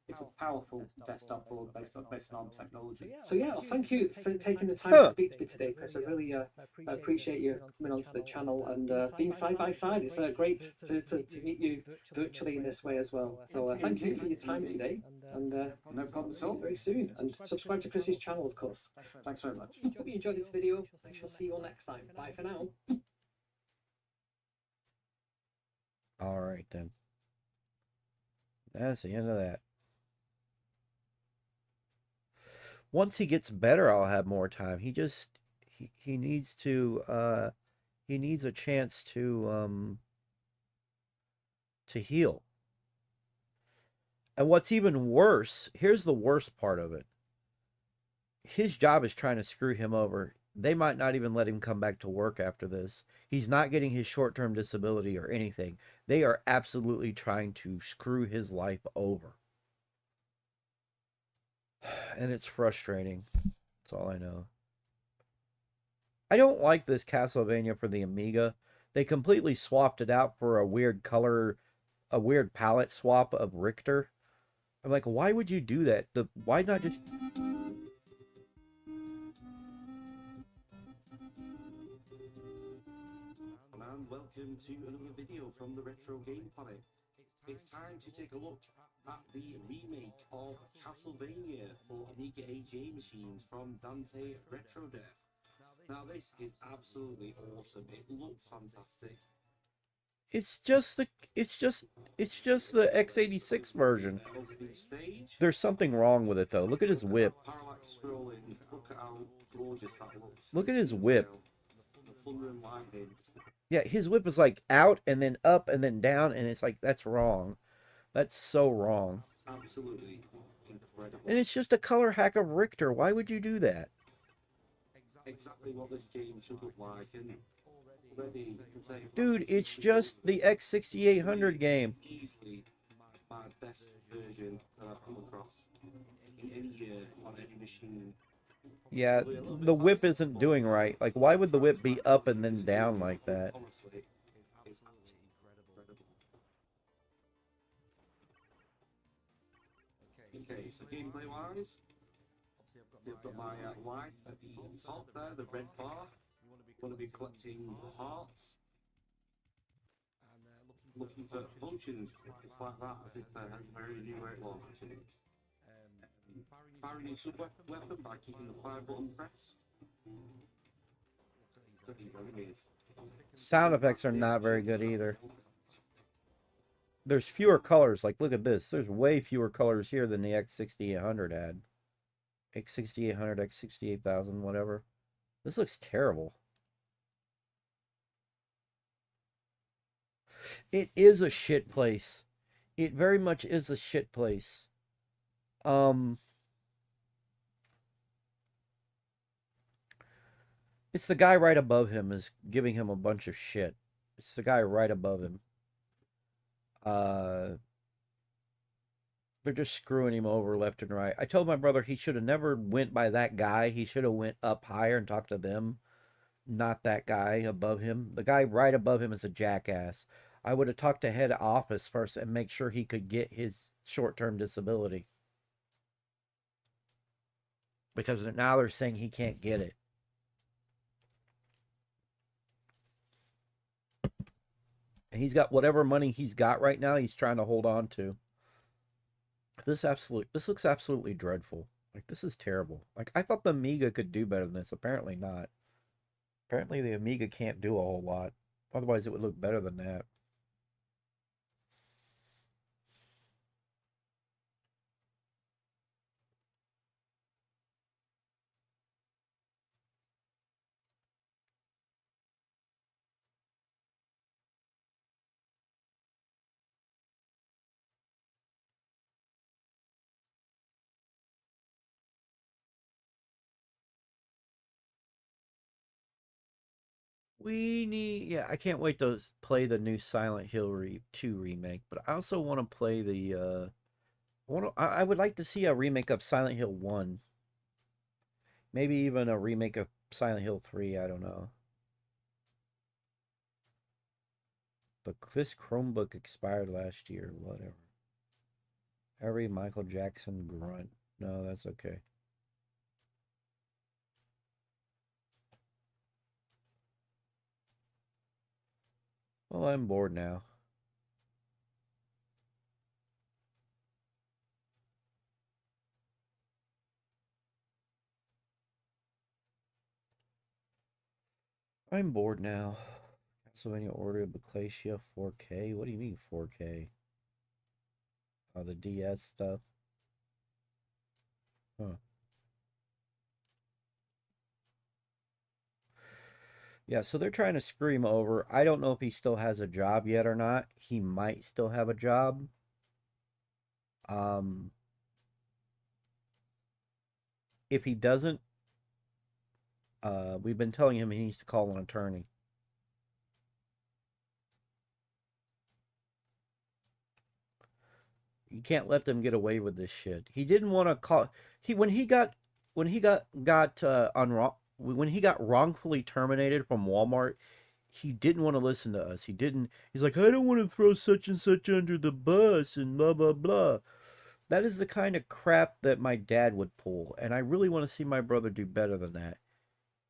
it's a powerful desktop board based on ARM technology. So yeah, well, thank you for taking the time to speak to me today, Chris. I really appreciate you coming onto the channel and being side by side. It's great to meet you virtually in this way as well. So thank you for your time today, and No problem at all. very soon. And subscribe to Chris's channel, of course. Thanks very much. Hope you enjoyed this video. I shall see you all next time. Bye for now. All right, then. That's the end of that. Once he gets better, I'll have more time. He needs to he needs a chance to heal. And what's even worse, here's the worst part of it. His job is trying to screw him over. They might not even let him come back to work after this. He's not getting his short-term disability or anything. They are absolutely trying to screw his life over. And it's frustrating. That's all I know. I don't like this Castlevania for the Amiga. They completely swapped it out for a weird color, a weird palette swap of Richter. I'm like, why would you do that? Why not just... And welcome to another video from the Retro Game Planet. It's time to take a look at the remake of Castlevania for Amiga AGA machines from Dante RetroDev. Now this is absolutely awesome. It looks fantastic. It's just the x86 version. There's something wrong with it though. Look at his whip. Parallax scrolling. Look at how gorgeous that looks. Look at his whip. The thunder and lightning. Yeah, his whip is like out and then up and then down, and it's like, that's wrong. That's so wrong. Absolutely incredible. And it's just a color hack of Richter. Why would you do that? Exactly what this game should look like, and already you can say, Dude, it's just the X6800 game. Easily my best version that I've come across in any year on any machine. Yeah, the whip isn't doing right. Like, why would the whip be up and then down like that? Honestly, it's absolutely incredible. Okay, so gameplay wise, I've got my life at the top there, the red bar. Want to be collecting hearts, looking for potions. It's like that, as if I already knew where it was. Actually. Firing your sub-weapon by keeping the fire button pressed. Look at these enemies. Sound effects are not very good either. There's fewer colors. Like, look at this. There's way fewer colors here than the X6800 had. X6800, X68000, whatever. This looks terrible. It is a shit place. It very much is a shit place. It's the guy right above him is giving him a bunch of shit. It's the guy right above him. They're just screwing him over left and right. I told my brother he should have never went by that guy. He should have went up higher and talked to them, not that guy above him. The guy right above him is a jackass. I would have talked to head office first and make sure he could get his short-term disability. Because now they're saying he can't get it. And he's got whatever money he's got right now, he's trying to hold on to. This looks absolutely dreadful. Like, this is terrible. Like, I thought the Amiga could do better than this. Apparently not. Apparently the Amiga can't do a whole lot. Otherwise it would look better than that. Yeah, I can't wait to play the new Silent Hill 2 remake, but I also want to play the I would like to see a remake of Silent Hill 1. Maybe even a remake of Silent Hill 3, I don't know. But this Chromebook expired last year, whatever. Every Michael Jackson grunt. No, that's okay. Well, I'm bored now. I'm bored now. Castlevania Order of Ecclesia 4K? What do you mean 4K? Oh, the DS stuff? Huh. Yeah, so they're trying to screw him over. I don't know if he still has a job yet or not. He might still have a job. If he doesn't, we've been telling him he needs to call an attorney. You can't let them get away with this shit. He didn't want to call. When he got wrongfully terminated from Walmart, he didn't want to listen to us. He's like, I don't want to throw such and such under the bus and blah blah blah. That is the kind of crap that my dad would pull, and I really want to see my brother do better than that.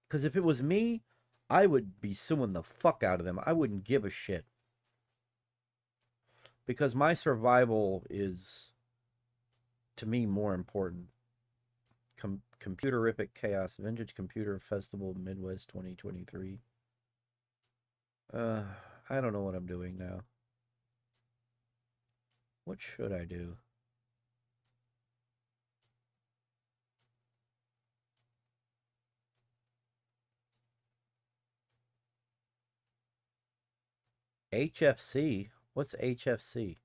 Because if it was me, I would be suing the fuck out of them. I wouldn't give a shit. Because my survival is, to me, more important. Computerific Chaos, Vintage Computer Festival Midwest 2023. I don't know what I'm doing now. What should I do? HFC? What's HFC?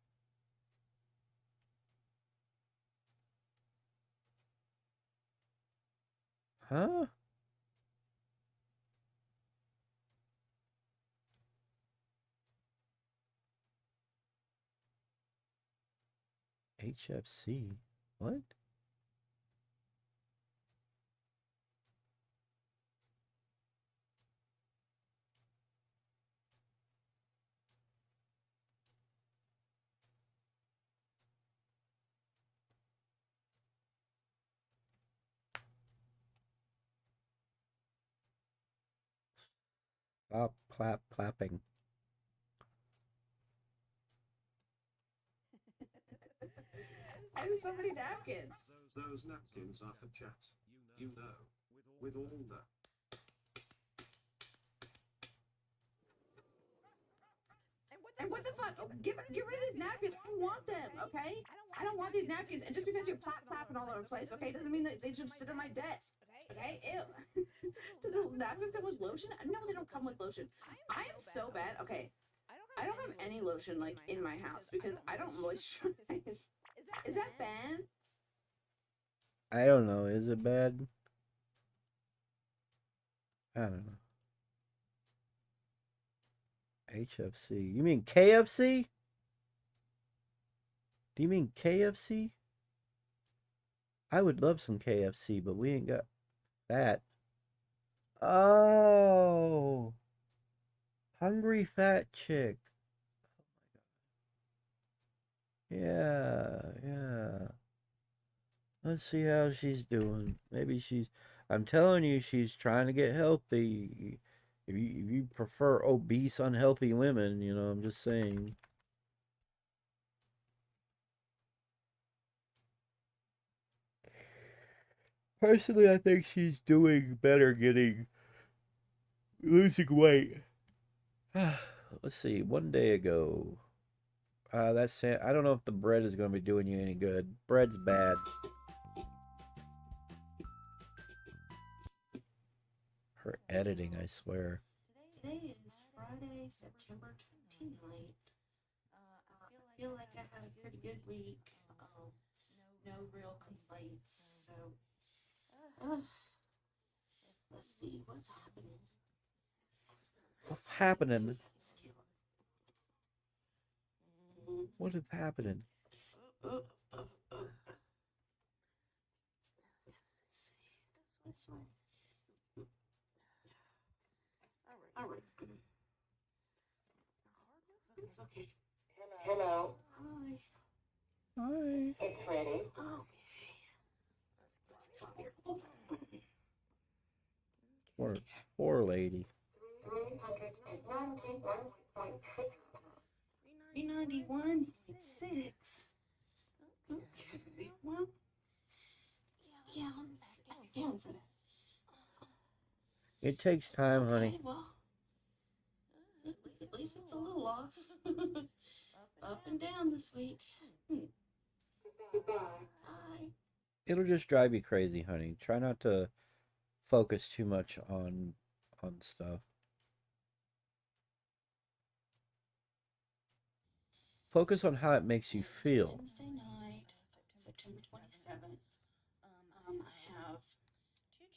Huh? HFC? What? Stop clapping. And so many napkins. Those napkins are for chat. You know. With all the... And what the fuck? Get rid of these napkins. I don't want them, okay? I don't want these napkins. And just because you're clapping all over the place, okay, doesn't mean that they should sit on my desk. Okay? Ew. Do the napkins come with lotion? No, they don't come with lotion. I am so bad. Okay. I don't have any lotion like in my house because I don't moisturize. Is that bad? I don't know. Is it bad? I don't know. HFC. You mean KFC? Do you mean KFC? I would love some KFC, but we ain't got that. Oh, hungry fat chick. Yeah, yeah. Let's see how she's doing. Maybe she's. I'm telling you, she's trying to get healthy. If you prefer obese, unhealthy women, I'm just saying. Personally, I think she's doing better losing weight. Let's see. One day ago, I don't know if the bread is going to be doing you any good. Bread's bad. Her editing, I swear. Today is Friday, September 29th. I feel like I had a pretty good week. No real complaints. So, let's see what's happening. What's happening? What is happening? All right. Okay. Hello. Hi. Hi. It's ready. Okay. Poor lady. 391.6. Okay. Well, yeah, I'm down for that. It takes time, Okay, honey. well, at least it's a little loss. Up and down this week. Bye. It'll just drive you crazy, honey. Try not to focus too much on stuff. Focus on how it makes you feel. Wednesday night, September 27th. I have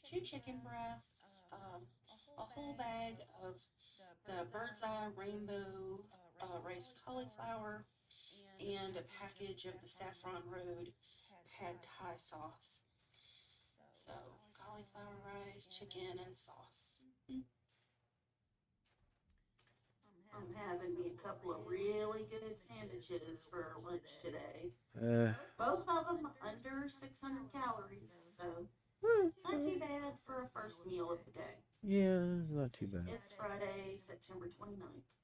two chicken breasts, a whole bag of the Bird's Eye Rainbow raised cauliflower, and a package of the Saffron Road pad thai sauce. So, cauliflower rice, chicken, and sauce. I'm having me a couple of really good sandwiches for lunch today. Both of them under 600 calories, so not too bad for a first meal of the day. Yeah, not too bad. It's Friday, September 29th.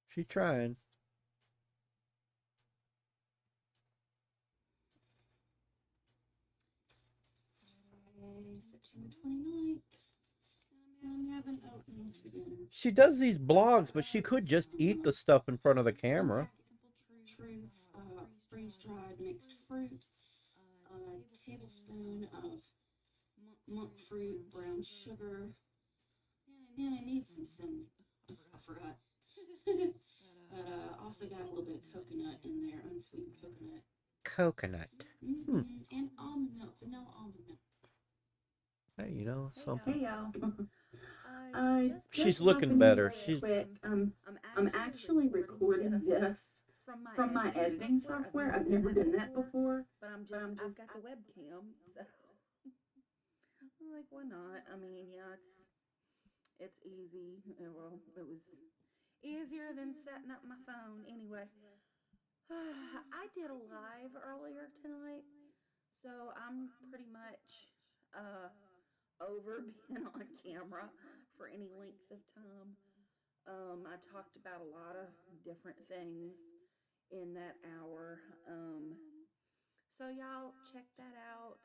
She's trying. September 29th. I'm having oatmeal for dinner. She does these blogs, but she could just eat the stuff in front of the camera. Truth, freeze-dried mixed fruit, a tablespoon of monk fruit, brown sugar, and I need some cinnamon. I forgot. But also got a little bit of coconut in there, unsweetened coconut. Coconut. And almond milk, vanilla almond milk. Hey, something. Hey y'all. She's looking better. She's quick. I'm actually recording this from my editing software. I've never done that before, but I've got the webcam, so like, why not? I mean, yeah, it's easy. Well, it was easier than setting up my phone. Anyway, I did a live earlier tonight, so I'm pretty much over being on camera for any length of time. I talked about a lot of different things in that hour. So y'all check that out.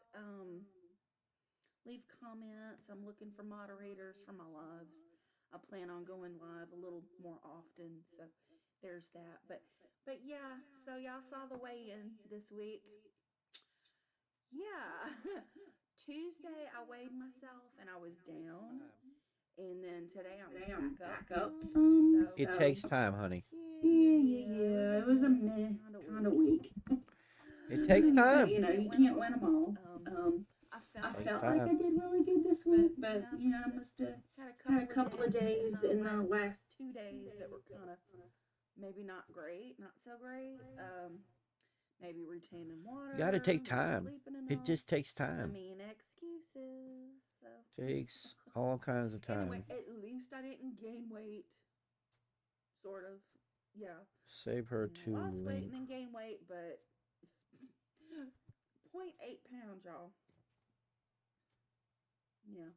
Leave comments. I'm looking for moderators for my lives. I plan on going live a little more often, so there's that. But yeah, so y'all saw the weigh-in this week. Yeah. Tuesday I weighed myself and I was down. And then today I'm back up some. It takes time, honey. Yeah. It was a meh kind of week. It takes time. You know, you can't win them all. I felt like I did really good this week, but you know, I must have had a couple of days in the last 2 days that were kind of maybe not great, not so great. Maybe retaining water. You gotta take not time. sleeping It enough. just takes I time. mean, excuses. So. Takes all kinds of time. Anyway, at least I didn't gain weight. Sort of. Yeah. Save her to Lost weight link. and then gain weight, but 0.8 pounds, y'all. Yeah.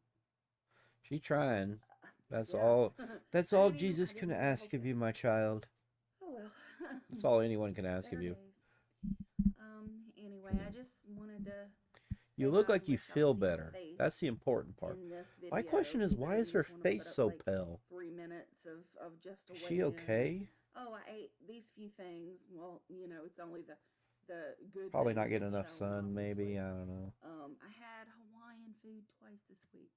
She trying. That's Yes. all. That's I all didn't even- Jesus I can didn't even ask hope of it. you, my child. Oh well. That's all anyone can ask of Better you. days. Anyway, I just wanted to. You say look hi like and you let y'all feel see my better. face That's the important part. in this My video, question is, even why though is you her just wanna face put up, so like, pale? 3 minutes of just a Is weigh she in. okay? Oh, I ate these few things. Well, you know, it's only the good Probably things not that getting are enough shown, sun, maybe. obviously. I don't know. I had Hawaiian food twice this week.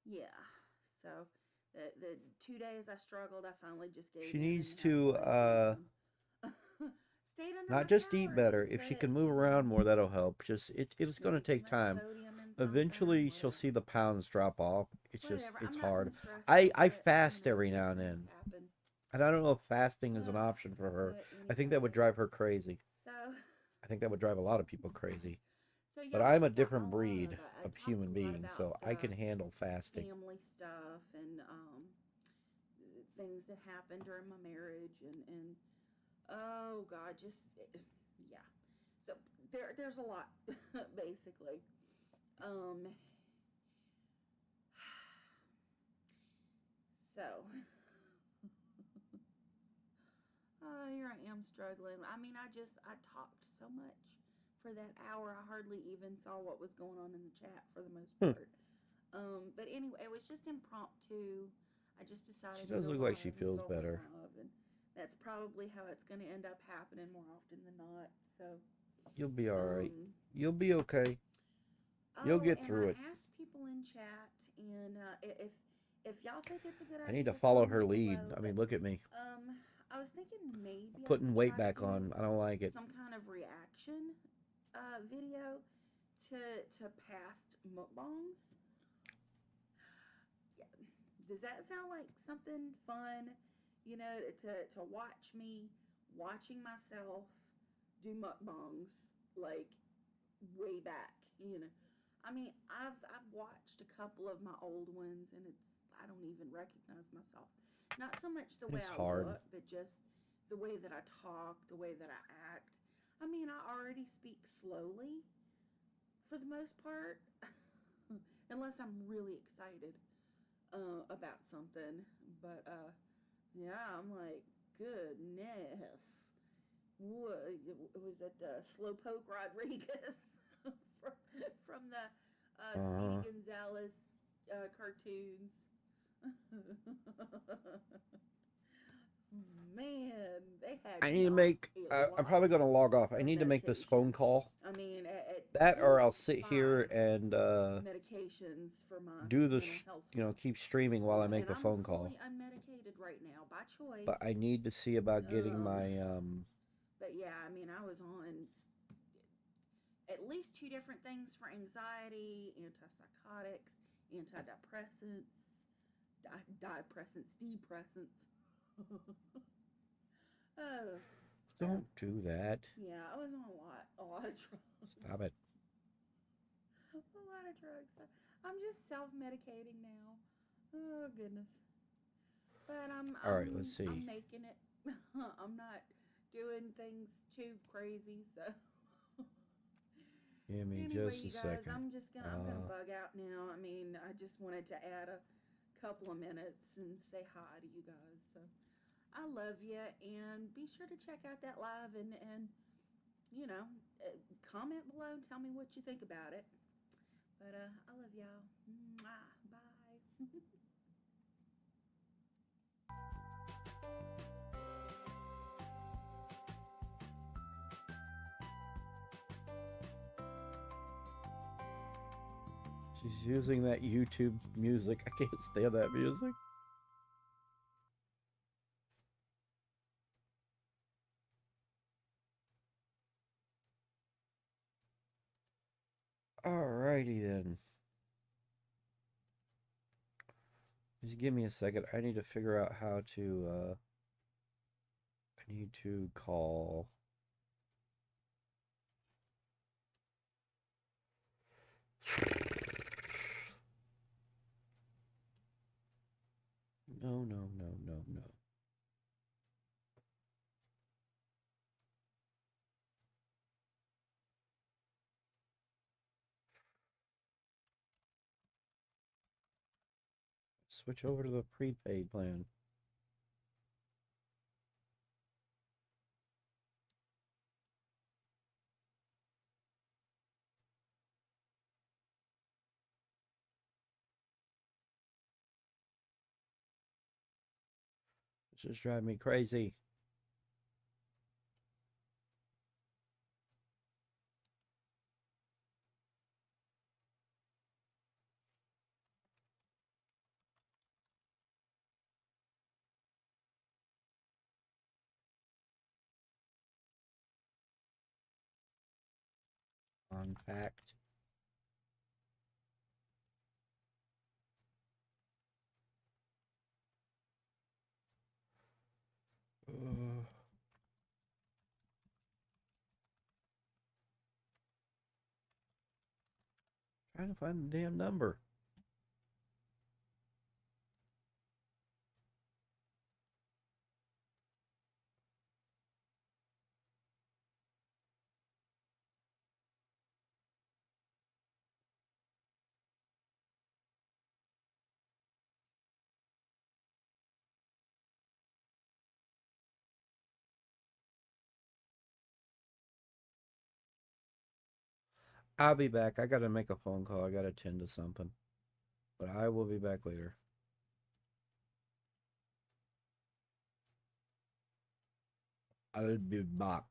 Yeah. So the 2 days I struggled, I finally just gave She in needs and to stayed under not my just eat calories, better. If she but can move around more, that'll help. Just it's gonna maybe too take much time. sodium in something, Eventually, she'll whatever. see the pounds drop off. It's just Whatever. it's I'm not hard. gonna stress I over it. You fast know, every now and things then, happen. and I don't know if fasting is an option for her. But I think that would anyway, drive her crazy. so I think that would drive a lot of people crazy. so But y'all I'm a check out different my breed live. I of talked human a lot being, about so I can handle fasting. family stuff and things that happened during my marriage and oh God, just yeah. So there's a lot basically. So here I am struggling. I mean, I talked so much for that hour. I hardly even saw what was going on in the chat for the most part. But anyway, it was just impromptu. I just decided She to does go look like she live, and feels so I went better. live, and that's probably how it's going to end up happening more often than not. So You'll be all right. um, You'll be okay. You'll get and through I it. asked people in chat, and if y'all think it's a good I idea, need to follow her comment lead. below. I mean, look at me. I was thinking maybe I Putting could weight try to back do on. I don't like it. some kind of reaction video to past mukbangs. Yeah. Does that sound like something fun? You know, to watch me watching myself do mukbangs like way back. You know, I mean, I've watched a couple of my old ones, and I don't even recognize myself. Not so much the way It's I hard. look, but just the way that I talk, the way that I act. I mean, I already speak slowly for the most part, unless I'm really excited about something. But yeah, I'm like, goodness. What was it? Slowpoke Rodriguez from the Speedy Gonzales cartoons. Man, they had I need to me make. on a I'm probably lot gonna log off. I of need to make this medication. phone call. I mean, at That, or I'll least sit here 5 and medications for my do the, mental health stuff. keep streaming while I make And the I'm phone call. fully unmedicated right now by choice. But I need to see about getting my But yeah, I mean, I was on at least 2 different things for anxiety, antipsychotics, antidepressants, depressants. Oh, Don't do that. yeah, I was on a lot of drugs. Stop it. A lot of drugs. I'm just self-medicating now. Oh goodness. But All right, let's see. I'm making it. I'm not doing things too crazy, so. Give me Anyway, just you a guys, second. I'm gonna bug out now. I mean, I just wanted to add a couple of minutes and say hi to you guys. So I love you, and be sure to check out that live and you know, comment below and tell me what you think about it. But I love y'all. Mwah. Bye. She's using that YouTube music. I can't stand that music. Alrighty then. Just give me a second. I need to figure out how to, I need to call... No, no, no, no, no. Switch over to the prepaid plan. This is driving me crazy. Contact. Trying to find the damn number. I'll be back. I gotta make a phone call. I gotta attend to something. But I will be back later. I'll be back.